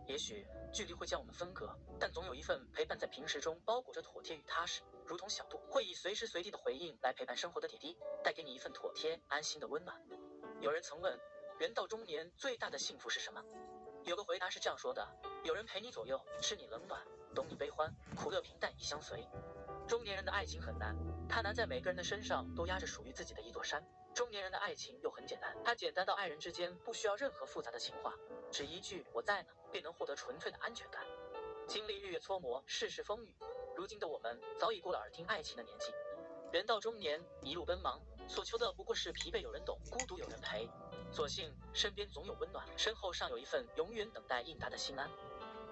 也许距离会将我们分隔，但总有一份陪伴在平时中包裹着妥帖与踏实，如同小度会以随时随地的回应来陪伴生活的点滴，带给你一份妥帖安心的温暖。有人曾问，人到中年最大的幸福是什么？有个回答是这样说的：有人陪你左右，知你冷暖，懂你悲欢，苦乐平淡亦相随。中年人的爱情很难，它难在每个人的身上都压着属于自己的一座山。中年人的爱情又很简单，它简单到爱人之间不需要任何复杂的情话，只一句我在呢，便能获得纯粹的安全感。经历日月搓磨，世事风雨，如今的我们早已过了耳听爱情的年纪。人到中年，一路奔忙，所求的不过是疲惫有人懂，孤独有人陪。所幸身边总有温暖，身后尚有一份永远等待应答的心安。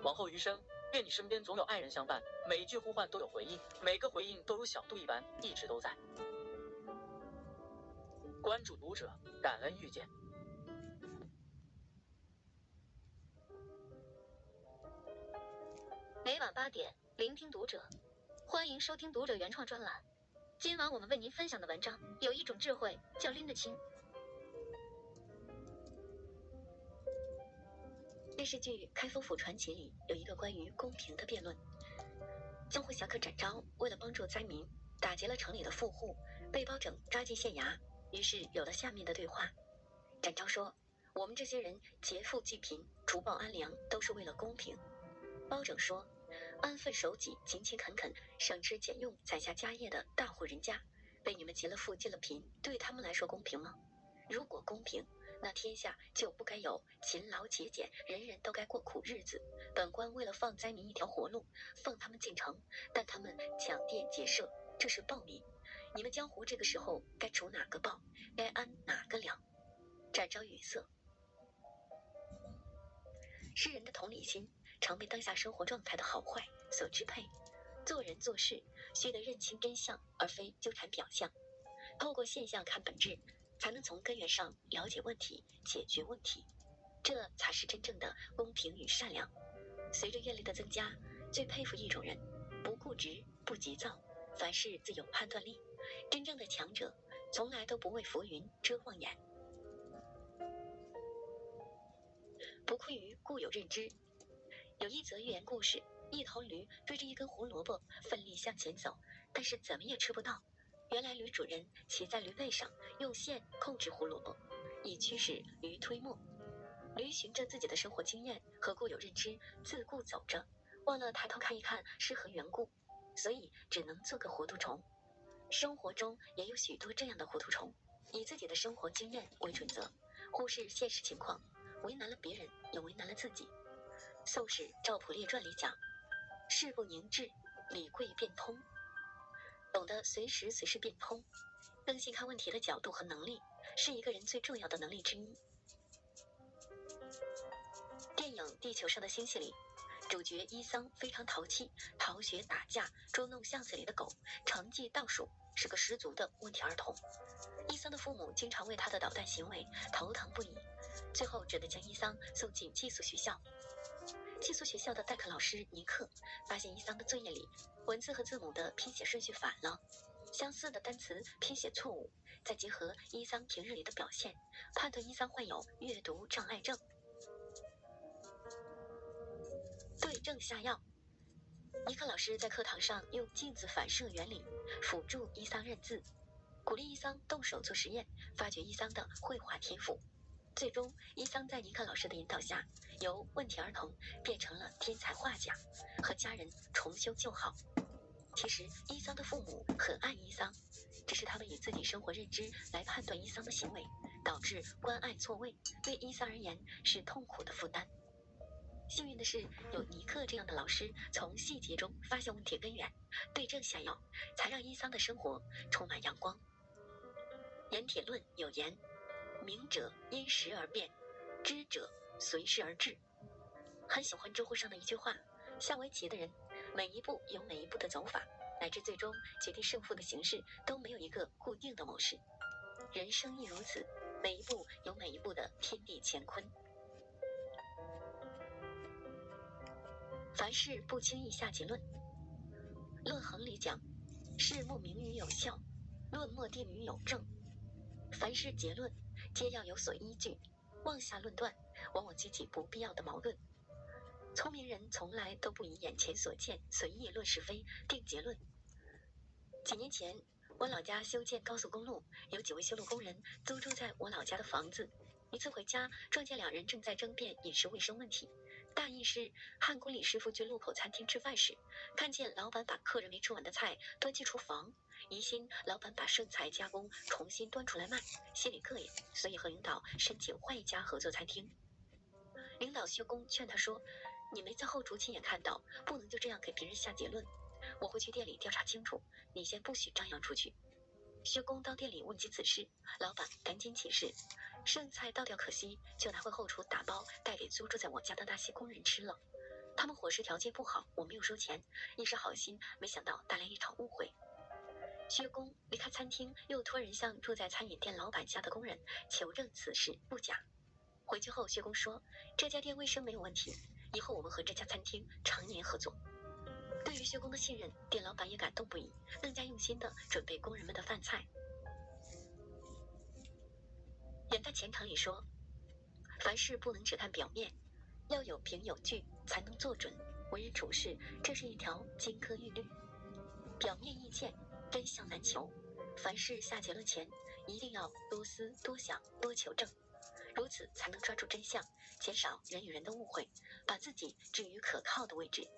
往后余生，愿你身边总有爱人相伴，每一句呼唤都有回应，每个回应都如小度一般，一直都在。关注读者，感恩遇见。每晚8点，聆听读者，欢迎收听读者原创专栏。今晚我们为您分享的文章，有一种智慧叫拎得清。电视剧《开封府传奇》里有一个关于公平的辩论。江湖侠客展昭为了帮助灾民，打劫了城里的富户，被包拯抓进县衙，于是有了下面的对话。展昭说：“我们这些人劫富济贫，除暴安良，都是为了公平。”包拯说：“安分守己，勤勤恳恳，省吃俭用，攒下家业的大户人家，被你们劫了富济了贫，对他们来说公平吗？如果公平，那天下就不该有勤劳节俭，人人都该过苦日子。本官为了放灾民一条活路，放他们进城，但他们抢店劫舍，这是暴民。你们江湖这个时候该除哪个暴，该安哪个良？”展昭语塞。诗人的同理心常被当下生活状态的好坏所支配，做人做事须得认清真相，而非纠缠表象。透过现象看本质，才能从根源上了解问题，解决问题，这才是真正的公平与善良。随着阅历的增加，最佩服一种人，不固执，不急躁，凡事自有判断力。真正的强者，从来都不为浮云遮望眼，不愧于固有认知。有一则寓言故事，一头驴追着一根胡萝卜奋力向前走，但是怎么也吃不到。原来驴主人骑在驴背上，用线控制胡萝卜，以驱使驴推磨。驴循着自己的生活经验和固有认知自顾走着，忘了抬头看一看是何缘故，所以只能做个糊涂虫。生活中也有许多这样的糊涂虫，以自己的生活经验为准则，忽视现实情况，为难了别人，也为难了自己。《宋史·赵普列传》里讲：“事不凝滞，理贵变通。”懂得随时随事变通，更新看问题的角度和能力，是一个人最重要的能力之一。电影《地球上的星星》里，主角伊桑非常淘气，逃学打架，捉弄巷子里的狗，成绩倒数，是个十足的问题儿童。伊桑的父母经常为他的捣蛋行为头疼不已，最后只得将伊桑送进寄宿学校。寄宿学校的代课老师尼克发现伊桑的作业里文字和字母的拼写顺序反了，相似的单词拼写错误，再结合伊桑平日里的表现，判断伊桑患有阅读障碍症。对症下药，尼克老师在课堂上用镜子反射原理辅助伊桑认字。鼓励伊桑动手做实验，发掘伊桑的绘画天赋。最终，伊桑在尼克老师的引导下，由问题儿童变成了天才画家，和家人重修旧好。其实，伊桑的父母很爱伊桑，只是他们以自己生活认知来判断伊桑的行为，导致关爱错位，对伊桑而言是痛苦的负担。幸运的是，有尼克这样的老师从细节中发现问题根源，对症下药，才让伊桑的生活充满阳光。盐铁论有言：明者因时而变，知者随事而治。很喜欢知乎上的一句话：下围棋的人，每一步有每一步的走法，乃至最终决定胜负的形式都没有一个固定的模式。人生亦如此，每一步有每一步的天地乾坤。凡事不轻易下结论。论衡里讲：事莫明于有效，论莫定于有证。凡事结论皆要有所依据，妄下论断往往激起不必要的矛盾。聪明人从来都不以眼前所见随意论是非定结论。几年前，我老家修建高速公路，有几位修路工人租住在我老家的房子。一次回家，撞见两人正在争辩饮食卫生问题。大意是汉宫李师傅去路口餐厅吃饭时，看见老板把客人没吃完的菜端进厨房，疑心老板把剩菜加工重新端出来卖，心里膈应，所以和领导申请换一家合作餐厅。领导薛工劝他说：你没在后厨亲眼看到，不能就这样给别人下结论。我会去店里调查清楚，你先不许张扬出去。薛工到店里问及此事，老板赶紧解释：剩菜倒掉可惜，就拿回后厨打包带给租住在我家的那些工人吃了。他们伙食条件不好，我没有收钱，一时好心，没想到带来一场误会。薛工离开餐厅，又托人向住在餐饮店老板家的工人求证此事不假。回去后，薛工说：这家店卫生没有问题，以后我们和这家餐厅常年合作。对于薛工的信任，店老板也感动不已，更加用心地准备工人们的饭菜。演在前场里说：凡事不能只看表面，要有凭有据才能做准。为人处事，这是一条金科玉律。表面意见，真相难求。凡事下结论前，一定要多思多想多求证，如此才能抓住真相，减少人与人的误会，把自己置于可靠的位置。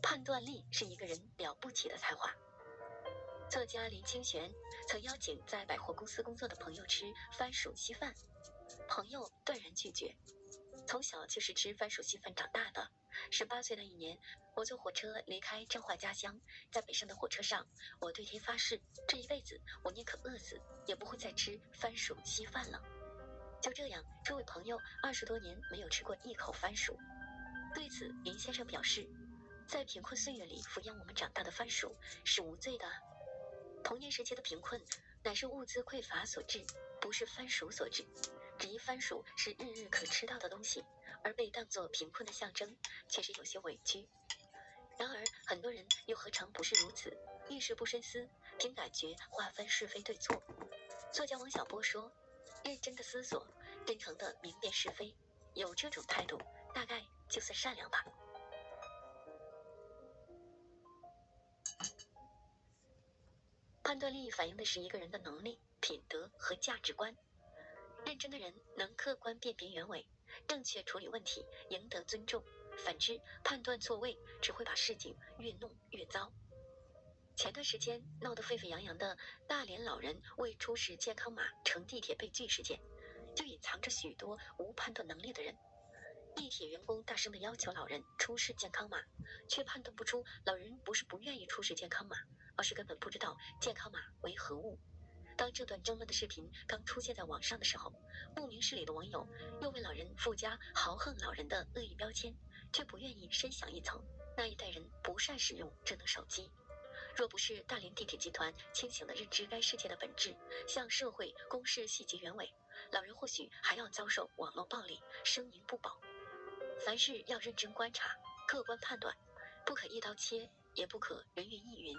判断力是一个人了不起的才华。作家林清玄曾邀请在百货公司工作的朋友吃番薯稀饭，朋友断然拒绝。从小就是吃番薯稀饭长大的，18岁那一年，我坐火车离开彰化家乡，在北上的火车上，我对天发誓，这一辈子我宁可饿死，也不会再吃番薯稀饭了。就这样，这位朋友20多年没有吃过一口番薯。对此，林先生表示，在贫困岁月里抚养我们长大的番薯是无罪的。童年时期的贫困乃是物资匮乏所致，不是番薯所致。只因番薯是日日可吃到的东西，而被当作贫困的象征，确实有些委屈。然而，很多人又何尝不是如此？遇事不深思，凭感觉划分是非对错。作家王小波说：认真的思索，真诚的明辨是非，有这种态度，大概就算善良吧。判断力反映的是一个人的能力、品德和价值观。认真的人能客观辨别原委，正确处理问题，赢得尊重。反之，判断错位，只会把事情越弄越糟。前段时间闹得沸沸扬扬的大连老人为出示健康码乘地铁被拒事件，就隐藏着许多无判断能力的人。地铁员工大声地要求老人出示健康码，却判断不出老人不是不愿意出示健康码，而是根本不知道健康码为何物。当这段争论的视频刚出现在网上的时候，不明事理的网友又为老人附加豪横老人的恶意标签，却不愿意深想一层，那一代人不善使用智能手机。若不是大连地铁集团清醒地认知该事件的本质，向社会公示细节原委，老人或许还要遭受网络暴力，声名不保。凡事要认真观察，客观判断，不可一刀切，也不可人云亦云。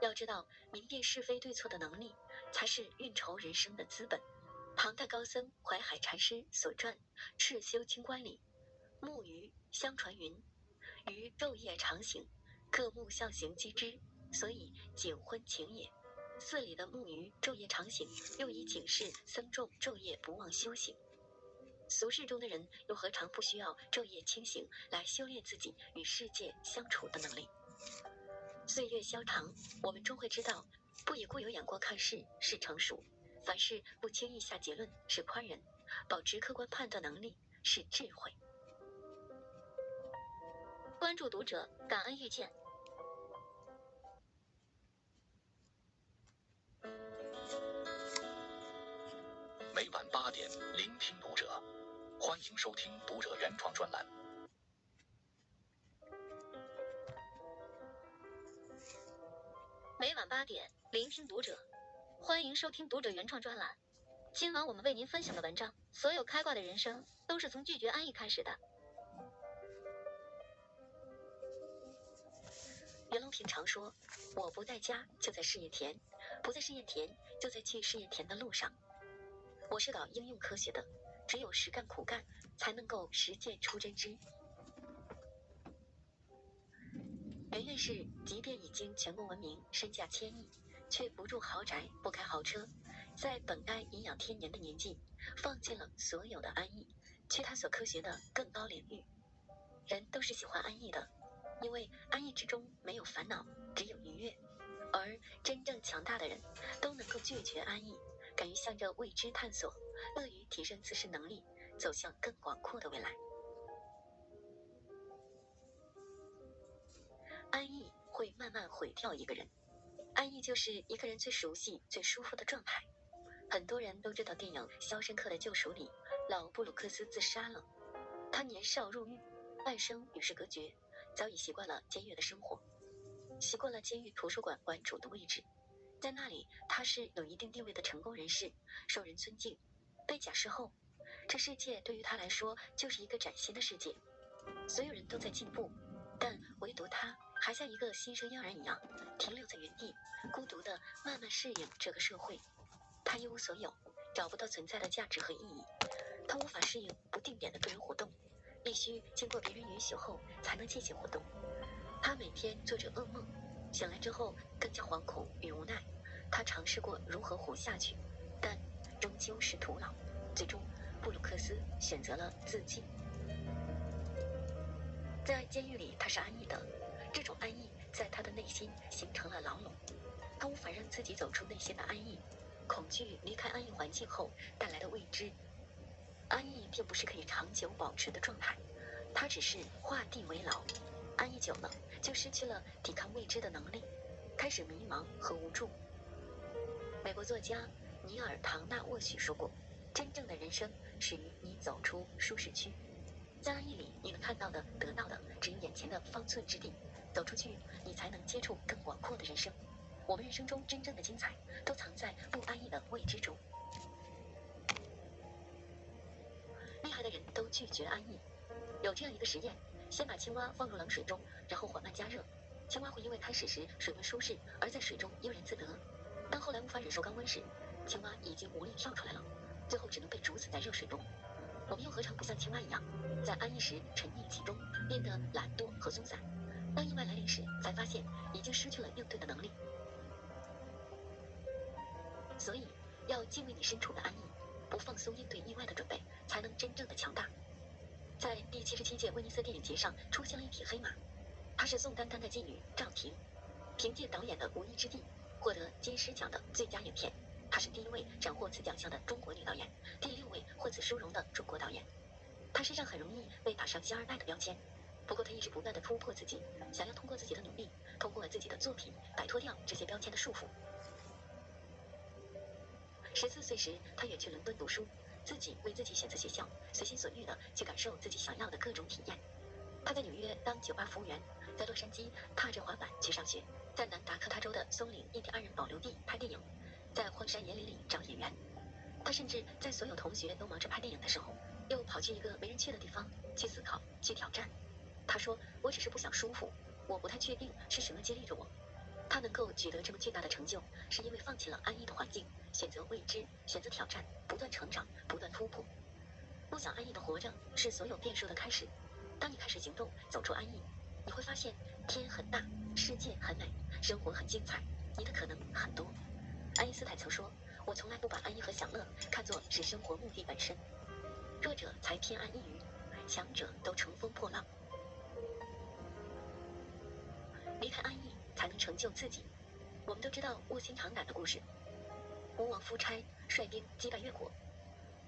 要知道，明辨是非对错的能力，才是运筹人生的资本。唐代高僧怀海禅师所传《赤修清观》里，木鱼相传云：于昼夜长行，克木象行击之，所以景昏晴也。寺里的木鱼昼夜长行，又以警示僧众昼夜不忘修行。俗世中的人又何尝不需要昼夜清醒来修炼自己与世界相处的能力？岁月消长，我们终会知道，不以固有眼光看事是成熟，凡事不轻易下结论是宽仁，保持客观判断能力是智慧。关注读者，感恩遇见。每晚8点，聆听读者，欢迎收听读者原创专栏。每晚8点，聆听读者，欢迎收听读者原创专栏。今晚我们为您分享的文章，所有开挂的人生都是从拒绝安逸开始的。袁隆平常说，我不在家就在试验田，不在试验田就在去试验田的路上。我是搞应用科学的，只有实干苦干，才能够实践出真知。袁院士即便已经全国闻名，身价千亿，却不住豪宅，不开豪车，在本该颐养天年的年纪，放弃了所有的安逸，去他所科学的更高领域。人都是喜欢安逸的，因为安逸之中没有烦恼，只有愉悦。而真正强大的人，都能够拒绝安逸，敢于向着未知探索，乐于提升自身能力，走向更广阔的未来。安逸会慢慢毁掉一个人，安逸就是一个人最熟悉、最舒服的状态。很多人都知道电影《肖申克的救赎》里，老布鲁克斯自杀了。他年少入狱，半生与世隔绝，早已习惯了监狱的生活，习惯了监狱图书馆馆主的位置。在那里，他是有一定地位的成功人士，受人尊敬。被假释后，这世界对于他来说就是一个崭新的世界，所有人都在进步，但唯独他还像一个新生婴儿一样，停留在原地，孤独地慢慢适应这个社会。他一无所有，找不到存在的价值和意义。他无法适应不定点的个人活动，必须经过别人允许后才能进行活动。他每天做着噩梦，醒来之后更加惶恐与无奈。他尝试过如何活下去，但终究是徒劳。最终，布鲁克斯选择了自尽。在监狱里，他是安逸的，这种安逸在他的内心形成了牢笼，他无法让自己走出内心的安逸，恐惧离开安逸环境后带来的未知。安逸并不是可以长久保持的状态，它只是画地为牢。安逸久了，就失去了抵抗未知的能力，开始迷茫和无助。美国作家尼尔·唐纳沃许说过，真正的人生始于你走出舒适区。在安逸里，你能看到的、得到的，只有眼前的方寸之地。走出去，你才能接触更广阔的人生。我们人生中真正的精彩，都藏在不安逸的未知中。厉害的人都拒绝安逸。有这样一个实验，先把青蛙放入冷水中，然后缓慢加热。青蛙会因为开始时水温舒适而在水中悠然自得，当后来无法忍受高温时，青蛙已经无力跳出来了，最后只能被煮死在热水中。我们又何尝不像青蛙一样，在安逸时沉溺其中，变得懒惰和松散，当意外来临时才发现已经失去了应对的能力。所以要敬畏你身处的安逸，不放松应对意外的准备，才能真正的强大。在第77届威尼斯电影节上出现了一匹黑马，她是宋丹丹的继女赵婷，凭借导演的无依之地获得金狮奖的最佳影片。她是第1位斩获此奖项的中国女导演，第6位获此殊荣的中国导演。她身上很容易被打上星二代的标签，不过她一直不断地突破自己，想要通过自己的努力，通过自己的作品摆脱掉这些标签的束缚。14岁时，她远去伦敦读书，自己为自己选择学校，随心所欲地去感受自己想要的各种体验。她在纽约当酒吧服务员，在洛杉矶踏着滑板去上学，在南达科他州的松岭印第安人保留地拍电影，在荒山野岭里找演员。她甚至在所有同学都忙着拍电影的时候，又跑去一个没人去的地方去思考，去挑战。她说：“我只是不想舒服，我不太确定是什么激励着我。”她能够取得这么巨大的成就，是因为放弃了安逸的环境，选择未知，选择挑战，不断成长，不断突破。不想安逸的活着，是所有变数的开始。当你开始行动，走出安逸，你会发现天很大，世界很美，生活很精彩，你的可能很多。爱因斯坦曾说：“我从来不把安逸和享乐看作是生活目的本身。弱者才偏安一隅，强者都乘风破浪。离开安逸，才能成就自己。”我们都知道卧薪尝胆的故事。吴王夫差率兵击败越国，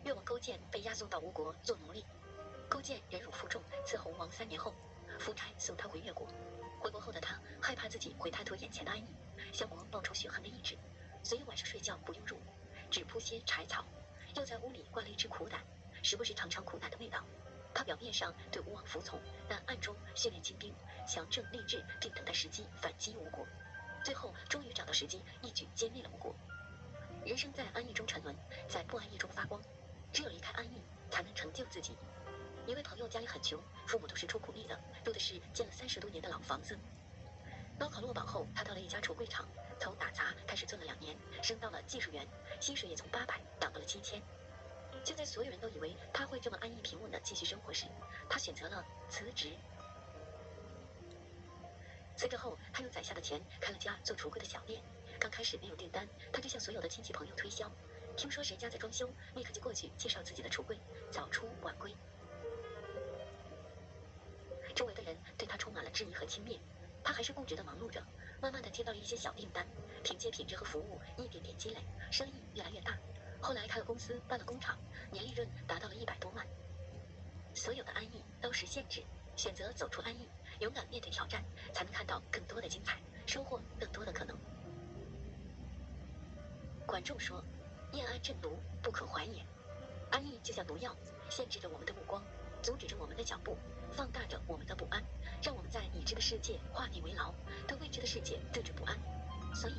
越王勾践被押送到吴国做奴隶。勾践忍辱负重，伺候吴王3年后，夫差送他回越国。回国后的他害怕自己会贪图眼前的安逸，消磨报仇雪恨的意志，所以晚上睡觉不用褥，只铺些柴草，又在屋里灌了一只苦胆，时不时尝尝苦胆的味道。他表面上对吴王服从，但暗中训练精兵，强政励志，并等待时机反击吴国。最后终于找到时机，一举歼灭了吴国。人生在安逸中沉沦，在不安逸中发光。只有离开安逸，才能成就自己。一位朋友家里很穷，父母都是出苦力的，住的是建了30多年的老房子。高考落榜后，他到了一家橱柜厂，从打杂开始做了2年，升到了技术员，薪水也从800涨到了7000。就在所有人都以为他会这么安逸平稳地继续生活时，他选择了辞职。辞职后，他用攒下的钱开了家做橱柜的小店。刚开始没有订单，他就向所有的亲戚朋友推销。听说谁家在装修，立刻就过去介绍自己的橱柜，早出晚归。周围的人对他充满了质疑和轻蔑，他还是固执地忙碌着，慢慢地接到了一些小订单，凭借品质和服务一点点积累，生意越来越大。后来开了公司，办了工厂，年利润达到了100多万。所有的安逸都是限制，选择走出安逸，勇敢面对挑战，才能看到更多的精彩，收获更多的可能。管仲说：“厌安震奴，不可怀也。”安逸就像毒药，限制着我们的目光，阻止着我们的脚步，放大着我们的不安，让我们在已知的世界画地为牢，对未知的世界惴惴不安。所以，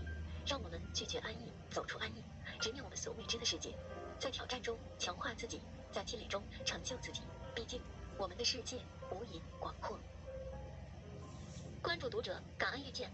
让我们拒绝安逸，走出安逸，直面我们所未知的世界，在挑战中强化自己，在积累中成就自己。毕竟，我们的世界无垠广阔。关注读者，感恩遇见。